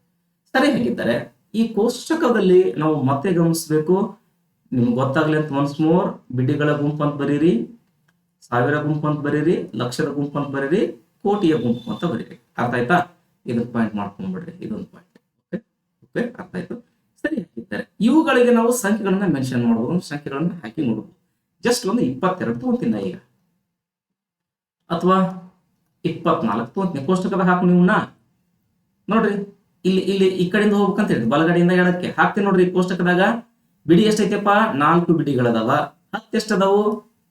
ಸರಿ, ಹಾಗಿದ್ದರೆ ಈ ಕೋಷ್ಟಕದಲ್ಲಿ ನಾವು ಮತ್ತೆ ಗಮನಿಸಬೇಕು, ನಿಮ್ಗೆ ಗೊತ್ತಾಗ್ಲಿ ಅಂತ ಒನ್ಸ್ ಮೋರ್, ಬಿಡಿಗಳ ಗುಂಪು ಅಂತ ಬರೀರಿ, 1000 ಗುಂಪು ಅಂತ ಬರೀರಿ, ಲಕ್ಷದ ಗುಂಪು ಅಂತ ಬರೀರಿ, ಕೋಟಿಯ ಗುಂಪು ಅಂತ ಬರೀರಿ. ಅರ್ಥ ಆಯ್ತಾ? ಇದನ್ನ ಪಾಯಿಂಟ್ ಮಾಡ್ಕೊಂಡ್ಬಿಡ್ರಿ, ಇದೊಂದು ಪಾಯಿಂಟ್. ಓಕೆ, ಅರ್ಥ ಆಯ್ತು. ಸರಿ, ಹಾಕಿದ್ದಾರೆ ಇವುಗಳಿಗೆ ನಾವು ಸಂಖ್ಯೆಗಳನ್ನ ಮೆನ್ಷನ್ ಮಾಡಬಹುದು, ಸಂಖ್ಯೆಗಳನ್ನ ಹಾಕಿ ನೋಡಬಹುದು. ಜಸ್ಟ್ ಒಂದು 22 ತಗೊಂತೀನಿ ಈಗ, ಅಥವಾ 24 ತಗೊಂತೀನಿ. ಕೋಷ್ಟಕದ ಹಾಕು ನೀವನ್ನ ನೋಡ್ರಿ, ಇಲ್ಲಿ ಈ ಕಡೆಯಿಂದ ಹೋಗ್ಬೇಕಂತ ಹೇಳಿ ಬಲಗಡೆಯಿಂದ ಎಡಕ್ಕೆ ಹಾಕ್ತೀನಿ ನೋಡ್ರಿ. ಕೋಷ್ಟಕದಾಗ ಬಿಡಿ ಎಷ್ಟೈತೆಪ್ಪ? 4 ಬಿಡಿಗಳದಾವ. 10 ಎಷ್ಟದಾವು?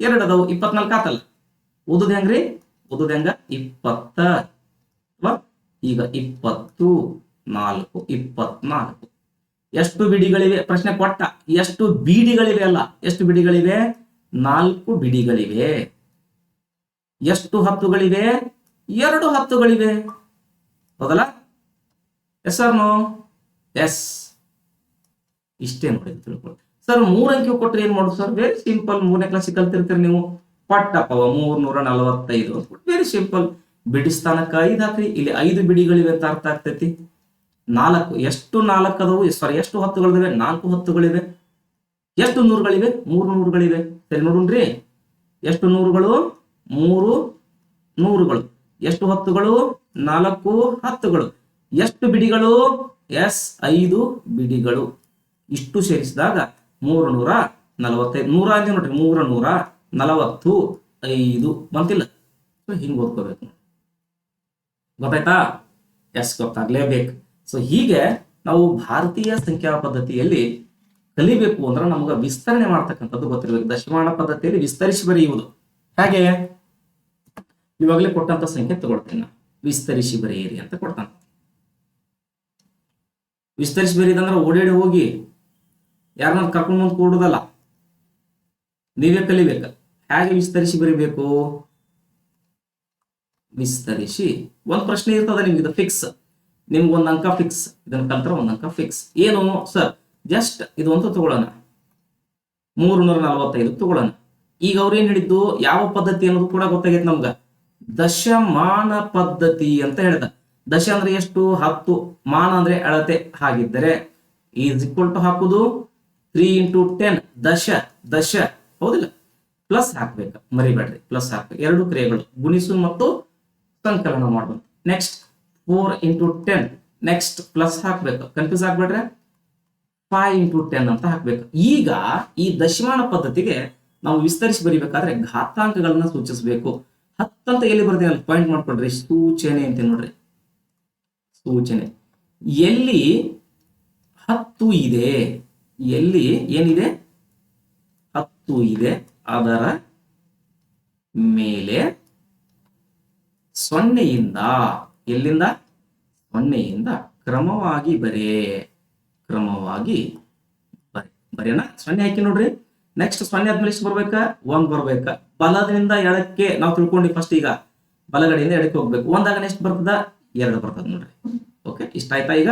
2 ಅದಾವು. 24 ಆತಲ್ಲ. ಓದುದು ಹೆಂಗ್ರಿ? 20 ಈಗ 20 4 24. ಎಷ್ಟು ಬಿಡಿಗಳಿವೆ? ಪ್ರಶ್ನೆ ಕೊಟ್ಟ. ಎಷ್ಟು ಬೀಡಿಗಳಿವೆ ಅಲ್ಲ, ಎಷ್ಟು ಬಿಡಿಗಳಿವೆ? 4 ಬಿಡಿಗಳಿವೆ. ಎಷ್ಟು ಹತ್ತುಗಳಿವೆ? 2 ಹತ್ತುಗಳಿವೆ. ಹೌದಲ್ಲ? Yes or no? ಎಸ್. ಇಷ್ಟೇ ನೋಡಿ ತಿಳ್ಕೊಳ್ಳಿ. ಸರ್ 3 ಅಂಕಿ ಕೊಟ್ಟರೆ ಏನ್ ಮಾಡುದು ಸರ್? Very simple. 3ನೇ ಕ್ಲಾಸಿಗೆ ಕಲ್ತಿರ್ತೀರಿ ನೀವು. ಪಟ್ಟಪ್ಪ 345. Very simple. ಬಿಡಿ ಸ್ಥಾನಕ್ಕೆ 5 ಹಾಕ್ರಿ. ಇಲ್ಲಿ 5 ಬಿಡಿಗಳಿವೆ ಅಂತ ಅರ್ಥ ಆಗ್ತೈತಿ. 4 ಎಷ್ಟು 4 ಅದಾವು? ಸಾರಿ, ಎಷ್ಟು ಹತ್ತುಗಳಿವೆ? 4 ಹತ್ತುಗಳಿವೆ. ಎಷ್ಟು ನೂರುಗಳಿವೆ? 3 ನೂರುಗಳಿವೆ. ಸರಿ ನೋಡ್ರಿ, ಎಷ್ಟು ನೂರುಗಳು? 3 ನೂರುಗಳು. ಎಷ್ಟು ಹತ್ತುಗಳು? 4 ಹತ್ತುಗಳು. ಎಷ್ಟು ಬಿಡಿಗಳು? ಎಸ್ 5 ಬಿಡಿಗಳು. ಇಷ್ಟು ಸೇರಿಸಿದಾಗ 345. 100 ಅಂತ ನೋಡ್ರಿ, 345 ಬಂತಿಲ್ಲ. ಹಿಂಗ್ ಓದ್ಕೋಬೇಕು. ಗೊತ್ತಾಯ್ತಾ? ಎಸ್, ಗೊತ್ತಾಗ್ಲೇಬೇಕು. ಸೊ ಹೀಗೆ ನಾವು ಭಾರತೀಯ ಸಂಖ್ಯಾ ಪದ್ಧತಿಯಲ್ಲಿ ಕಲಿಬೇಕು ಅಂದ್ರೆ ನಮ್ಗೆ ವಿಸ್ತರಣೆ ಮಾಡ್ತಕ್ಕಂಥದ್ದು ಗೊತ್ತಿರಬೇಕು. ದಶಮಾನ ಪದ್ಧತಿಯಲ್ಲಿ ವಿಸ್ತರಿಸಿ ಬರೆಯುವುದು ಹಾಗೆ. ಇವಾಗಲೇ ಕೊಟ್ಟಂತ ಸಂಖ್ಯೆ ತಗೊಳ್ತೀನಿ, ವಿಸ್ತರಿಸಿ ಬರೆಯಿರಿ ಅಂತ ಕೊಡ್ತಾನ. ವಿಸ್ತರಿಸಿ ಬರೀದಂದ್ರೆ ಓಡಾಡಿ ಹೋಗಿ ಯಾರನ್ನ ಕರ್ಕೊಂಡು ಮುಂದೆ ಕೂಡುದಲ್ಲ, ನೀವೇ ಕಲಿಬೇಕ. ಹೇಗೆ ವಿಸ್ತರಿಸಿ ಬರೀಬೇಕು? ವಿಸ್ತರಿಸಿ ಒಂದು ಪ್ರಶ್ನೆ ಇರ್ತದೆ ನಿಮ್ಗೆ, ಇದು ಫಿಕ್ಸ್. ನಿಮ್ಗೆ 1 ಅಂಕ ಫಿಕ್ಸ್. ಇದನ್ನ ಕಲ್ತರ 1 ಅಂಕ ಫಿಕ್ಸ್. ಏನು ಸರ್? ಜಸ್ಟ್ ಇದು ಅಂತ ತಗೊಳ್ಳೋಣ, 345 ತಗೊಳ್ಳೋಣ. ಈಗ ಅವ್ರೇನ್ ಹೇಳಿದ್ದು, ಯಾವ ಪದ್ಧತಿ ಅನ್ನೋದು ಕೂಡ ಗೊತ್ತಾಗೈತೆ ನಮ್ಗ. ದಶಮಾನ ಪದ್ಧತಿ ಅಂತ ಹೇಳಿದ. ದಶ ಅಂದ್ರೆ ಎಷ್ಟು? 10. ಮಾನ ಅಂದ್ರೆ ಅಳತೆ. ಹಾಗಿದ್ದರೆ ಈಸ್ ಈಕ್ವಲ್ ಟು ಹಾಕುದು 3 × 10. ದಶ ಹೌದಿಲ್ಲ? ಪ್ಲಸ್ ಹಾಕ್ಬೇಕು, ಮರಿಬೇಡ್ರಿ, ಪ್ಲಸ್ ಹಾಕ್ಬೇಕು. 2 ಕ್ರಿಯೆಗಳು, ಗುಣಿಸು ಮತ್ತು ಸಂಕಲನ ಮಾಡ್ಬೇಕು. ನೆಕ್ಸ್ಟ್ 4 × 10. ನೆಕ್ಸ್ಟ್ ಪ್ಲಸ್ ಹಾಕ್ಬೇಕು, ಕನ್ಫ್ಯೂಸ್ ಆಗ್ಬೇಡ್ರೆ 5 × 10 ಅಂತ ಹಾಕ್ಬೇಕು. ಈಗ ಈ ದಶಮಾನ ಪದ್ಧತಿಗೆ ನಾವು ವಿಸ್ತರಿಸಿ ಬರಿಬೇಕಾದ್ರೆ ಘಾತಾಂಕಗಳನ್ನ ಸೂಚಿಸಬೇಕು. 10 ಅಂತ ಎಲ್ಲಿ ಬರ್ತೀನಿ ಅಲ್ಲಿ ಪಾಯಿಂಟ್ ಮಾಡ್ಕೊಡ್ರಿ. ಸೂಚನೆ ಅಂತ ನೋಡ್ರಿ, ಸೂಚನೆ. ಎಲ್ಲಿ 10 ಇದೆ, ಎಲ್ಲಿ ಏನಿದೆ? 10 ಇದೆ, ಅದರ ಮೇಲೆ 0ಯಿಂದ, ಎಲ್ಲಿಂದ? 0ಯಿಂದ ಕ್ರಮವಾಗಿ ಬರೆಯೋಣ. 0 ಹಾಕಿ ನೋಡ್ರಿ. ನೆಕ್ಸ್ಟ್ 0 ಆದ್ಮೇಲೆ ಎಷ್ಟು ಬರ್ಬೇಕಾ? 1 ಬರ್ಬೇಕಾ? ಬಲದಿಂದ ಎಡಕ್ಕೆ ನಾವು ತಿಳ್ಕೊಂಡಿ ಫಸ್ಟ್. ಈಗ ಬಲಗಡೆಯಿಂದ ಎಡಕ್ಕೆ ಹೋಗ್ಬೇಕು. 1 ಆಗ ಎಷ್ಟು ಬರ್ತದ? 2 ಬರ್ತದ ನೋಡ್ರಿ. ಓಕೆ, ಇಷ್ಟ ಆಯ್ತಾ? ಈಗ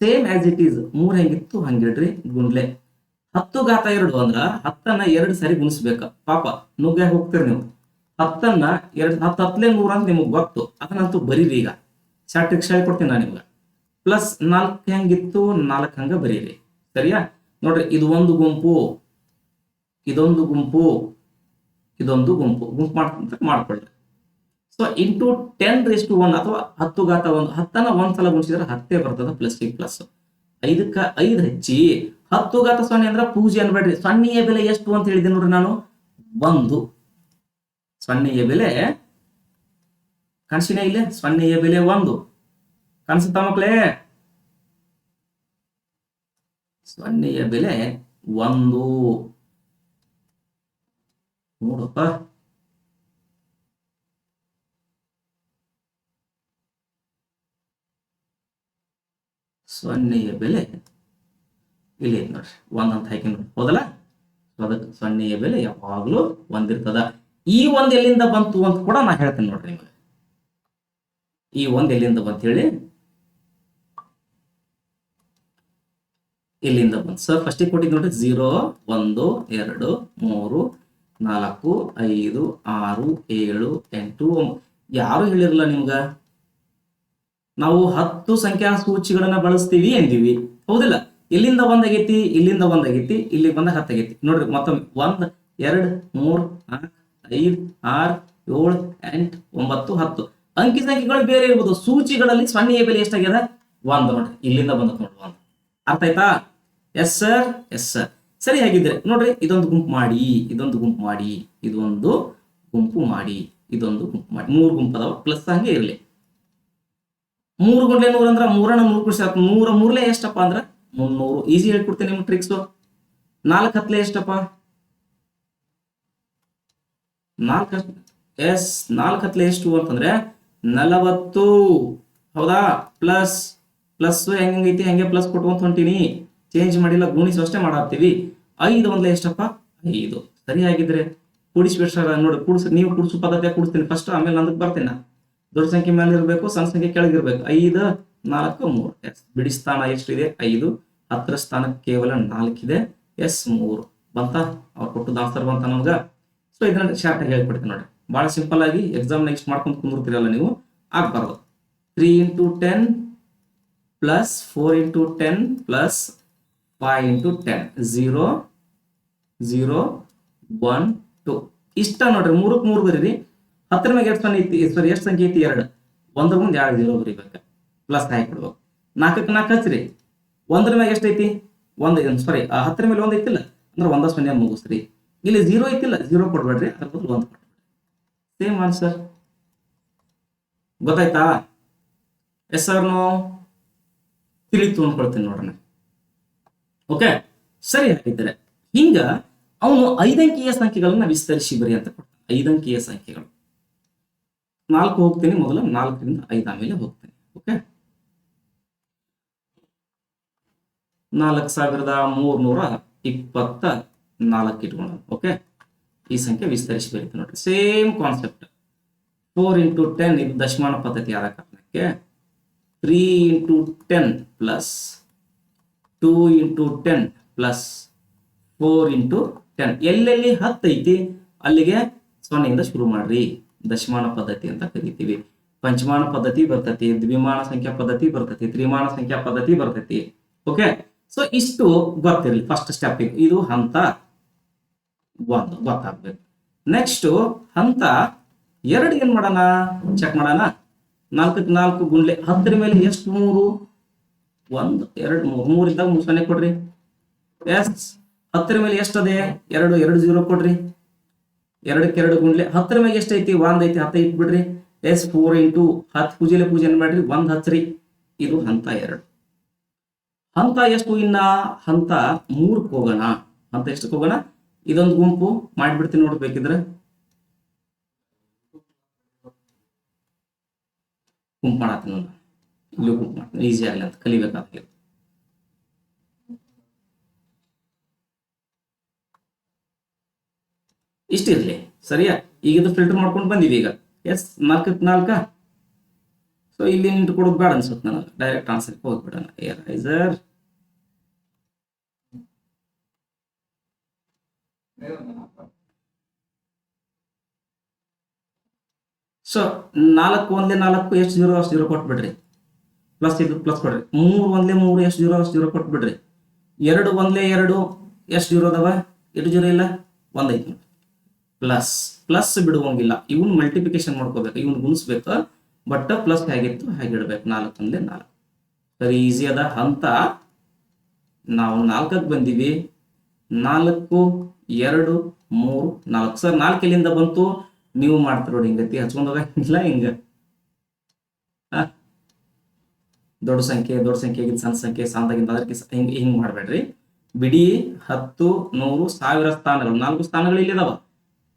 ಸೇಮ್ ಆಸ್ ಇಟ್ ಈಸ್ 3 ಹೆಂಗಿತ್ತು ಹಂಗಿಡ್ರಿ, ಗುಂಡ್ಲೆ. 10⁻2 ಅಂದ್ರ 10ನ್ನ 2 ಸಾರಿ ಗುಣಿಸ್ಬೇಕ. ಪಾಪ ನುಗ್ಗ ಹೋಗ್ತೀರಿ ನೀವು. 10ನ್ನ 2, 10 ಹತ್ತಲೇ 100 ಅಂತ ನಿಮಗ್ ಗೊತ್ತು. ಅದನ್ನಂತೂ ಬರೀರಿ. ಈಗ ಶಾರ್ಟ್ ಟ್ರಿಕ್ ಕೊಡ್ತೀನಿ ನಾನು ನಿಮ್ಗೆ. ಪ್ಲಸ್ 4 ಹೆಂಗಿತ್ತು 4 ಹಂಗ ಬರೀರಿ. ಸರಿಯಾ? ನೋಡ್ರಿ, ಇದು ಒಂದು ಗುಂಪು, ಇದೊಂದು ಗುಂಪು, ಇದೊಂದು ಗುಂಪು ಮಾಡ್ಕೊಳ್ರಿ. ಸೊ ಇಂಟು 10⁻1 ಅಥವಾ 10⁻1. 10ನ್ನ 1 ಸಲ ಗುಣಿಸಿದ್ರೆ 10 ಬರ್ತದ. ಪ್ಲಸ್ ಪ್ಲಸ್ 5ಕ್ಕೆ 5 ಹಚ್ಚಿ 10⁻0 ಅಂದ್ರೆ ಪೂಜೆ ಅನ್ಬೇಡ್ರಿ. 0ಯ ಬೆಲೆ ಎಷ್ಟು ಅಂತ ಹೇಳಿದೆ ನೋಡ್ರಿ ನಾನು? 1. 0ಯ ಬೆಲೆ ಕಾಣಿಸಿನ ಇಲ್ಲ? 0ಯ ಬೆಲೆ 1 ಕಾಣಿಸುತ್ತಾ ಮಕ್ಕಳೇ? 0ಯ ಬೆಲೆ 1. ನೋಡಪ್ಪ, ಸೊನ್ನೆಯ ಬೆಲೆ ಇಲ್ಲಿ ಐತಿ ನೋಡ್ರಿ, ಒಂದ್ ಅಂತ ಹಾಕಿ ನೋಡ್ರಿ, ಹೌದಲ್ಲ? ಅದಕ್ಕೆ ಸೊನ್ನೆಯ ಬೆಲೆ ಯಾವಾಗ್ಲೂ ಒಂದಿರ್ತದ. ಈ ಒಂದ್ ಎಲ್ಲಿಂದ ಬಂತು ಅಂತ ಕೂಡ ನಾ ಹೇಳ್ತೇನೆ ನೋಡ್ರಿ ನಿಮಗೆ. ಈ ಒಂದ್ ಎಲ್ಲಿಂದ ಬಂತ ಹೇಳಿ, ಇಲ್ಲಿಂದ ಬಂತು ಸರ್. ಫಸ್ಟಿಗೆ ಕೊಟ್ಟಿದ್ದು ನೋಡ್ರಿ 0 1 2 3 4 5 6 7 8 9. ಯಾರು ಹೇಳಿರಲ್ಲ ನಿಮ್ಗ ನಾವು 10 ಸಂಖ್ಯಾ ಸೂಚಿಗಳನ್ನ ಬಳಸ್ತೀವಿ ಎಂದಿವಿ, ಹೌದಿಲ್ಲ? ಇಲ್ಲಿಂದ ಒಂದಾಗೈತಿ, ಇಲ್ಲಿಂದ ಒಂದಾಗೈತಿ, ಇಲ್ಲಿ ಬಂದಾಗ 10 ಆಗೈತಿ ನೋಡ್ರಿ. ಮತ್ತೊಮ್ಮೆ 1 2 3 4 5 6 7 8 9 10 ಅಂಕಿ ಸಂಖ್ಯೆಗಳು ಬೇರೆ ಇರ್ಬೋದು. ಸೂಚಿಗಳಲ್ಲಿ ಸೊನ್ನೆಯ ಬೆಲೆ ಎಷ್ಟಾಗ್ಯದ? 1 ನೋಡ್ರಿ, ಇಲ್ಲಿಂದ ಬಂದತ್ ನೋಡ್ರಿ 1. ಅರ್ಥ ಆಯ್ತಾ? Yes sir, yes sir. ಸರಿ, ಹಾಗಿದ್ರೆ ನೋಡ್ರಿ, ಇದೊಂದು ಗುಂಪು ಮಾಡಿ, ಇದೊಂದು ಗುಂಪು ಮಾಡಿ, ಇದೊಂದು ಗುಂಪು ಮಾಡಿ, ಇದೊಂದು ಗುಂಪು ಮಾಡಿ. 3 ಗುಂಪು ಅದಾವ, ಪ್ಲಸ್ ಹಂಗೆ ಇರಲಿ. 3 ಗುಂಡ್ಲೆ 100 ಅಂದ್ರ 3 3 ಖುಷಿ ಆಯ್ತು. 100 3 ಎಷ್ಟಪ್ಪ ಅಂದ್ರ 300. ಈಸಿ ಹೇಳ್ಕೊಡ್ತೇನೆ ನಿಮ್ಗೆ ಟ್ರಿಕ್ಸ್. 4 ಹತ್ಲೆ ಎಷ್ಟಪ್ಪ? 4 ಎಸ್ 4 ಹತ್ಲೆ ಎಷ್ಟು ಅಂತಂದ್ರೆ 40. ಹೌದಾ? ಪ್ಲಸ್ ಪ್ಲಸ್ ಹೆಂಗೈತಿ ಹಂಗೆ ಪ್ಲಸ್ ಕೊಟ್ಕೊಂತ ಹೊಂಟೀನಿ, ಚೇಂಜ್ ಮಾಡಿಲ್ಲ, ಗುಣಿಸು ಅಷ್ಟೇ ಮಾಡಾಕ್ತೀವಿ. 5 ಒಂದ್ಲೆ ಎಷ್ಟಪ್ಪ? 5. ಸರಿಯಾಗಿದ್ರೆ ಕೂಡಿಸ್ಬಿಡ್ ಸರ್. ನೋಡಿ, ನೀವು ಕೂಡಿಸೋ ಪದ್ಧತಿ ಕೂಡಿಸ್ತೀನಿ ಫಸ್ಟ್, ಆಮೇಲೆ ನಂದಕ್ಕೆ ಬರ್ತೀನಿ. ದೊಡ್ಡ ಸಂಖ್ಯೆ ಮೇಲೆ ಇರಬೇಕು, ಸಣ್ಣ ಸಂಖ್ಯೆ ಕೆಳಗಿರ್ಬೇಕು. 5 4 3. ಎಸ್ ಬಿಡಿ ಸ್ಥಾನ ಎಷ್ಟಿದೆ? 5. 10ರ ಸ್ಥಾನಕ್ಕೆ ಕೇವಲ 4 ಇದೆ. ಎಸ್ 3 ಬಂತ? ಅವ್ರು ಕೊಟ್ಟು ಆನ್ಸರ್ ಬಂತ ನಮ್ಗ. ಸೊ ಇದನ್ನ ಶಾರ್ಟ್ ಆಗಿ ಹೇಳ್ಕೊಡ್ತೀನಿ ನೋಡ್ರಿ, ಬಹಳ ಸಿಂಪಲ್ ಆಗಿ. ಎಕ್ಸಾಮ್ ನೆಕ್ಸ್ಟ್ ಮಾಡ್ಕೊಂಡು ಕುಂದಿರ್ತೀರಲ್ಲ ನೀವು, ಆಗ್ಬಾರ್ದು. 3 × 10 ಪ್ಲಸ್ 4 × 10 ಪ್ಲಸ್ 5 × 10 0 0 1 2 ಇಷ್ಟ ನೋಡ್ರಿ. 3ಕ್ಕೆ 3 ಬರೀರಿ. 10ರ ಮ್ಯಾಗ ಎಷ್ಟು ಐತಿ? ಸರಿ, ಎಷ್ಟು ಸಂಖ್ಯೆ ಐತಿ? 2. 1ರ ಮುಂದೆ 2 0 ಬರೀಬೇಕು, ಪ್ಲಸ್ ಹಾಕಿಬಿಡ್ಬೇಕು. 4ಕ್ಕೆ 4 ಹಚ್ಚ್ರಿ. 1ರ ಮ್ಯಾಗ ಎಷ್ಟು ಐತಿ? 1. ಸಾರಿ, 10ರ ಮೇಲೆ 1 ಐತಿಲ್ಲ ಅಂದ್ರೆ 1 0 ಮುಗಿಸ್ರಿ. ಇಲ್ಲಿ 0 ಐತಿಲ್ಲ, 0 ಕೊಡ್ಬೇಡ್ರಿ, ಅದ್ರ ಬದಲು 1 ಕೊಡ್ಬೇಡ್ರಿ. Same answer. ಗೊತ್ತಾಯ್ತಾ? ಎಸ್ ಸರ್, ನೋ ತಿಳಿತು ಅನ್ಕೊಳ್ತೀನಿ ನೋಡ್ರಿ. ಓಕೆ, ಸರಿ. ಹಾಗಿದ್ದಾರೆ ಹಿಂಗ ಅವನು 5 ಅಂಕಿಯ ಸಂಖ್ಯೆಗಳನ್ನ ವಿಸ್ತರಿಸಿ ಬರಿ ಅಂತ ಕೊಡ್ತಾನೆ. 5 ಅಂಕಿಯ ಸಂಖ್ಯೆಗಳು 4 ಹೋಗ್ತೀನಿ ಮೊದಲು, 4ರಿಂದ 5 ಆಮೇಲೆ ಹೋಗ್ತೀನಿ. ಓಕೆ, 4324 ಇಟ್ಕೊಂಡು ಓಕೆ, ಈ ಸಂಖ್ಯೆ ವಿಸ್ತರಿಸಿ ಬರೀತೀನಿ ನೋಡ್ರಿ. Same concept. 4 × 10 ಇದು ದಶಮಾನ ಪದ್ಧತಿ ಆದ ಕಾರಣಕ್ಕೆ 3 × 10 ಪ್ಲಸ್ 2 × 10 ಪ್ಲಸ್ 4 × 10. ಎಲ್ಲೆಲ್ಲಿ 10 ಐತಿ ಅಲ್ಲಿಗೆ 0ಯಿಂದ ಶುರು ಮಾಡ್ರಿ. ದಶಮಾನ ಪದ್ಧತಿ ಅಂತ ಕರಿತೀವಿ. ಪಂಚಮಾನ ಪದ್ಧತಿ ಬರ್ತೈತಿ, ದ್ವಿಮಾನ ಸಂಖ್ಯಾ ಪದ್ಧತಿ ಬರ್ತೈತಿ, ತ್ರಿಮಾನ ಸಂಖ್ಯಾ ಪದ್ಧತಿ ಬರ್ತೈತಿ. ಓಕೆ, ಸೊ ಇಷ್ಟು ಗೊತ್ತಿರಲಿ ಫಸ್ಟ್ ಸ್ಟೆಪ್. ಇದು ಹಂತ 1 ಗೊತ್ತಾಗ್ಬೇಕು. ನೆಕ್ಸ್ಟ್ ಹಂತ 2 ಏನ್ ಮಾಡೋಣ? ಚೆಕ್ ಮಾಡೋಣ. 4ಕ್ಕೆ 4 ಗುಂಡ್ಲೆ 10ರ ಮೇಲೆ ಎಷ್ಟು? 3. 1 2 3. 3 ಇದ್ದಾಗ 3 0 ಕೊಡ್ರಿ. ಎಸ್ 10ರ ಮೇಲೆ ಎಷ್ಟದೆ? 2 2 0 ಕೊಡ್ರಿ. 2ಕ್ಕೆ 2 ಗುಂಡ್ಲೆ 10ರ ಮೇಲೆ ಎಷ್ಟು ಐತಿ? 1 ಐತಿ, 10 ಇಟ್ಬಿಡ್ರಿ. ಎಸ್ 4 × 10 ಪೂಜೆಲೆ ಪೂಜೆ ಮಾಡ್ರಿ, 1 ಹಚ್ಚ್ರಿ. ಇದು ಹಂತ 2. ಹಂತ ಎಷ್ಟು? ಇನ್ನ ಹಂತ 3ಕ್ಕೆ ಹೋಗೋಣ. ಹಂತ ಎಷ್ಟಕ್ಕೆ ಹೋಗೋಣ? ಇದೊಂದು ಗುಂಪು ಮಾಡಿಬಿಡ್ತೀನಿ ನೋಡಿ, ಬೇಕಿದ್ರೆ ಗುಂಪು ಮಾಡತ್ತೀನಿ. ಇಲ್ಲಿ ಗುಂಪು ಮಾಡ್ತೀನಿ, ಈಸಿ ಆಗಲಿ ಅಂತ ಕಲಿಬೇಕಾದ್ರೆ. ಇಷ್ಟಿರ್ಲಿ, ಸರಿಯಾ? ಈಗ ಇದು ಫಿಲ್ಟರ್ ಮಾಡ್ಕೊಂಡು ಬಂದಿದೆ ಈಗ. ಎಸ್ 4ಕ್ಕೆ 4. ಸೊ ಇಲ್ಲಿ ನಿಂತು ಕೊಡೋದು ಬೇಡ ಅನ್ಸುತ್ತೆ ನನಗೆ, ಡೈರೆಕ್ಟ್ ಆನ್ಸರ್ಗೆ ಹೋಗ್ಬಿಡೋಣ. ಏರೈಸರ್ ಸೊ 4 1 4 ಎಷ್ಟು 0 ಅಷ್ಟು 0 ಕೊಟ್ಬಿಡ್ರಿ. ಪ್ಲಸ್ ಇದು ಪ್ಲಸ್ ಕೊಡ್ರಿ. 3 1 3 ಎಷ್ಟು 0 ಅಷ್ಟು 0 ಕೊಟ್ಬಿಡ್ರಿ. 2 1 2 ಎಷ್ಟು 0 ಅದಾವ? 8 0 ಇಲ್ಲ, 1 ಐತಿ. ಪ್ಲಸ್ ಪ್ಲಸ್ ಬಿಡುವಂಗಿಲ್ಲ, ಇವನ್ ಮಲ್ಟಿಪ್ಲಿಕೇಶನ್ ಮಾಡ್ಕೋಬೇಕು, ಇವನ್ ಗುಣಿಸ್ಬೇಕು. ಬಟ್ ಪ್ಲಸ್ ಹೇಗಿತ್ತು ಹಾಗೆ ಇಡ್ಬೇಕು. 4 1 4. ಸರಿ, ಈಸಿ ಅದ ಹಂತ. ನಾವು 4ಕ್ಕೆ ಬಂದಿವಿ. 4 2 3 4. ಸರ್ 4 ಎಲ್ಲಿಂದ ಬಂತು? ನೀವು ಮಾಡ್ತಿರೋ ಹಿಂಗತಿ ಹಚ್ಕೊಂಡ್ ಹೋಗಂಗಿಲ್ಲ. ಹಿಂಗ ದೊಡ್ಡ ಸಂಖ್ಯೆ ಆಗಿದ್ದು ಸಣ್ಣ ಸಂಖ್ಯೆ, ಸಣ್ಣದಾಗಿಂದ ಅದಕ್ಕೆ ಹಿಂಗ್ ಮಾಡ್ಬೇಡ್ರಿ. ಬಿಡಿ 10 100 1000 ಸ್ಥಾನಗಳು, 4 ಸ್ಥಾನಗಳು ಇಲ್ಲಿ ಇದಾವ.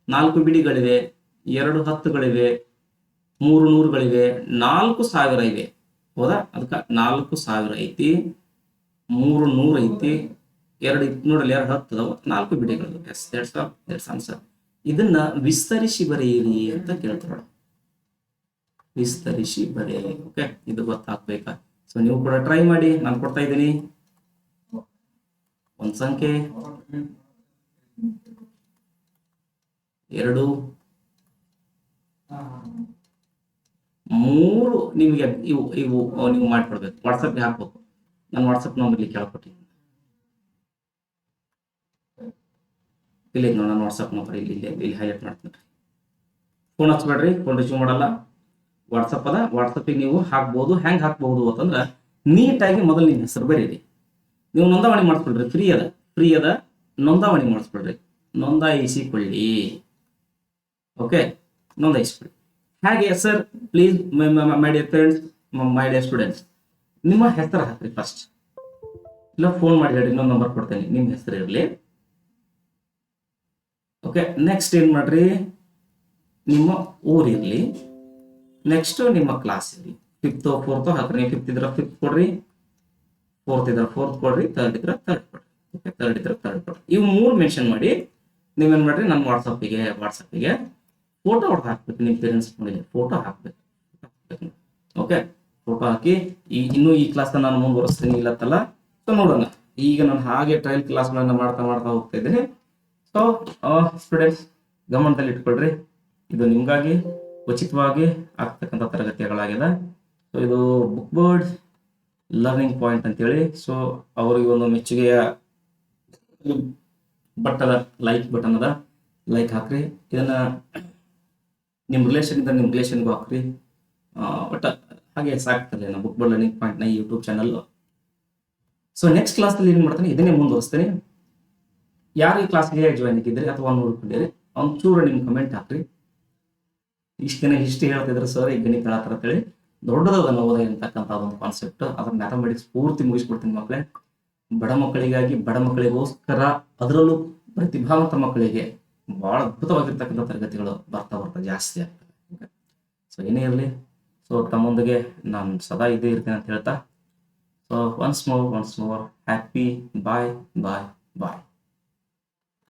4 ಬಿಡಿಗಳಿವೆ, 2 10ಗಳಿವೆ, 3 100ಗಳಿವೆ, 4,000 ಇವೆ. ಹೌದಾ? ಅದಕ್ಕೆ 4,000 ಐತಿ, 3 100 ಐತಿ, 2 ನೋಡಲಿ 2 10 ಅದಾವ, 4 ಬಿಡಿಗಳು. S, that's answer. ಇದನ್ನ ವಿಸ್ತರಿಸಿ ಬರೆಯಿರಿ ಅಂತ ಕೇಳ್ತಾರೆ. ವಿಸ್ತರಿಸಿ ಬರೆಯಿರಿ. ಓಕೆ, ಇದು ಗೊತ್ತಾಗ್ಬೇಕಾ? ಸೊ ನೀವು ಕೂಡ ಟ್ರೈ ಮಾಡಿ. ನಾನು ಕೊಡ್ತಾ ಇದ್ದೀನಿ ಒಂದು ಸಂಖ್ಯೆ, 2, 3. ನಿಮಗೆ ಇವು ಇವು ನೀವು ಮಾಡ್ಕೊಡ್ಬೇಕು. ವಾಟ್ಸಪ್ಗೆ ಹಾಕ್ಬೇಕು. ನಾನು ವಾಟ್ಸಪ್ ನಂಬರ್ ಇಲ್ಲಿ ಕೇಳ್ಕೊಟ್ಟಿದ್ದೀನಿ. ಇಲ್ಲಿ ನೋಡಿ, ನಾನು ವಾಟ್ಸಪ್ ನಂಬರ್ ಇಲ್ಲಿ ಹೈಲೈಟ್ ಮಾಡ್ತೀನಿ. ಫೋನ್ ಹಚ್ಬೇಡ್ರಿ, ಫೋನ್ ರಿಸೀವ್ ಮಾಡಲ್ಲ. ವಾಟ್ಸಪ್ ಅದ, ವಾಟ್ಸಪ್ಪಿಗೆ ನೀವು ಹಾಕ್ಬೋದು. ಹೆಂಗೆ ಹಾಕ್ಬಹುದು ಅಂತಂದ್ರೆ, ನೀಟಾಗಿ ಮೊದಲು ನಿಮ್ಮ ಹೆಸರು ಬರೀರಿ. ನೀವು ನೋಂದಾವಣಿ ಮಾಡಿಸ್ಕೊಳ್ರಿ, ಫ್ರೀ ಅದ, ನೋಂದಾವಣಿ ಮಾಡಿಸ್ಕೊಳ್ರಿ, ನೋಂದಾಯಿಸಿಕೊಳ್ಳಿ. ಓಕೆ, ನೋಂದಾಯಿಸಿಕೊಳ್ಳಿ. ಹಾಗೆ sir please my dear friends, my dear students, ನಿಮ್ಮ ಹೆಸರು ಹಾಕ್ರಿ ಫಸ್ಟ್. ಇಲ್ಲ ಫೋನ್ ಮಾಡಿ ಹೇಳಿ, ಇನ್ನೊಂದು ನಂಬರ್ ಕೊಡ್ತೇನೆ, ನಿಮ್ಮ ಹೆಸರು ಇರಲಿ. ಓಕೆ, ನೆಕ್ಸ್ಟ್ ಏನು ಮಾಡ್ರಿ, ನಿಮ್ಮ ಊರಿರಲಿ. ನೆಕ್ಸ್ಟ್ ನಿಮ್ಮ ಕ್ಲಾಸ್ ಇರಲಿ. 5th 4th ಹಾಕ್ರಿ. ನೀವು 5th ಇದ್ರೆ 5th ಕೊಡ್ರಿ, 4th ಇದ್ರೆ 4th ಕೊಡ್ರಿ, 3rd ಇದ್ರೆ 3rd ಕೊಡ್ರಿ. ಓಕೆ, 3rd ಇದ್ರೆ 3rd ಕೊಡ್ರಿ. ಇವು 3 ಮೆನ್ಷನ್ ಮಾಡಿ ನೀವೇನು ಮಾಡ್ರಿ, ನನ್ನ ವಾಟ್ಸಪ್ಪಿಗೆ ಫೋಟೋ ಹೊಡೆದು ಹಾಕ್ಬೇಕು. ನಿಮ್ಮ ಪೇರೆಂಟ್ಸ್ ನೋಡಿ ಫೋಟೋ ಹಾಕ್ಬೇಕು. ಓಕೆ, ಫೋಟೋ ಹಾಕಿ ಇನ್ನೂ ಈ ಕ್ಲಾಸ್ ನಾನು ಮುಂದುವರಿಸ್ತೀನಿ ಇಲ್ಲತ್ತಲ್ಲ. ಸೊ ನೋಡೋಣ, ಈಗ ನಾನು ಹಾಗೆ ಟ್ರಯಲ್ ಕ್ಲಾಸ್ಗಳನ್ನ ಮಾಡ್ತಾ ಹೋಗ್ತಾ ಇದ್ದೀನಿ. ಸೊ ಸ್ಟೂಡೆಂಟ್ಸ್ ಗಮನದಲ್ಲಿ ಇಟ್ಕೊಳ್ರಿ, ಇದು ನಿಮಗಾಗಿ ಉಚಿತವಾಗಿ ಆಗ್ತಕ್ಕಂಥ ತರಗತಿಗಳಾಗಿದೆ. ಸೊ ಇದು ಬುಕ್ ಬೋರ್ಡ್ ಲರ್ನಿಂಗ್ ಪಾಯಿಂಟ್ ಅಂತೇಳಿ. ಸೊ ಅವರಿಗೆ ಒಂದು ಮೆಚ್ಚುಗೆಯ ಲೈಕ್ ಬಟನ್ ಅದ, ಲೈಕ್ ಹಾಕ್ರಿ. ಇದನ್ನ ನಿಮ್ಮ ರಿಲೇಷನ್ ಇದ್ದರೆ ನಿಮ್ಮ ರಿಲೇಷನ್ಗೂ ಹಾಕ್ರಿ. ಬಟ್ ಹಾಗೆ ಸಾಕ್ತದೆ ನಮ್ಮ ಬುಕ್ ಬೋರ್ಡ್ ಲರ್ನಿಂಗ್ ಪಾಯಿಂಟ್ನ ಯೂಟ್ಯೂಬ್ ಚಾನಲ್. ಸೊ ನೆಕ್ಸ್ಟ್ ಕ್ಲಾಸಲ್ಲಿ ಏನು ಮಾಡ್ತೀನಿ, ಇದನ್ನೇ ಮುಂದುವರಿಸ್ತೀನಿ. ಯಾರು ಈ ಕ್ಲಾಸ್ಗೆ ಜಾಯ್ನ್ ಆಗಿದ್ರಿ ಅಥವಾ ನೋಡ್ಕೊಂಡಿರಿ, ಒಂಚೂರು ನಿಮ್ಮ ಕಮೆಂಟ್ ಹಾಕ್ರಿ. ಇಷ್ಟು ದಿನ ಹಿಸ್ಟ್ರಿ ಹೇಳ್ತಿದ್ರು ಸರ್, ಈಗ ಗಣಿತ ಹೇಳತ್ತಾರ ಅಂತೇಳಿ. ದೊಡ್ಡದಾದ ನವೋದಯ ಅಂತಕ್ಕಂಥ ಒಂದು ಕಾನ್ಸೆಪ್ಟ್, ಅದರ ಮ್ಯಾಥಮೆಟಿಕ್ಸ್ ಪೂರ್ತಿ ಮುಗಿಸ್ಬಿಡ್ತೀನಿ ಮಕ್ಕಳೇ. ಬಡ ಮಕ್ಕಳಿಗೋಸ್ಕರ, ಅದರಲ್ಲೂ ಪ್ರತಿಭಾವಂತ ಮಕ್ಕಳಿಗೆ ಬಹಳ ಅದ್ಭುತವಾಗಿರ್ತಕ್ಕಂಥ ತರಗತಿಗಳು ಬರ್ತಾ ಜಾಸ್ತಿ ಆಗ್ತವೆ. ಸೊ ಏನೇ ಇರಲಿ, ಸೊ ತಮ್ಮೊಂದಿಗೆ ನಾನು ಸದಾ ಇದ್ದೇ ಇರ್ತೀನಿ ಅಂತ ಹೇಳ್ತಾ, ಸೊ ಒನ್ಸ್ ಮೋರ್ ಹ್ಯಾಪಿ ಬಾಯ್.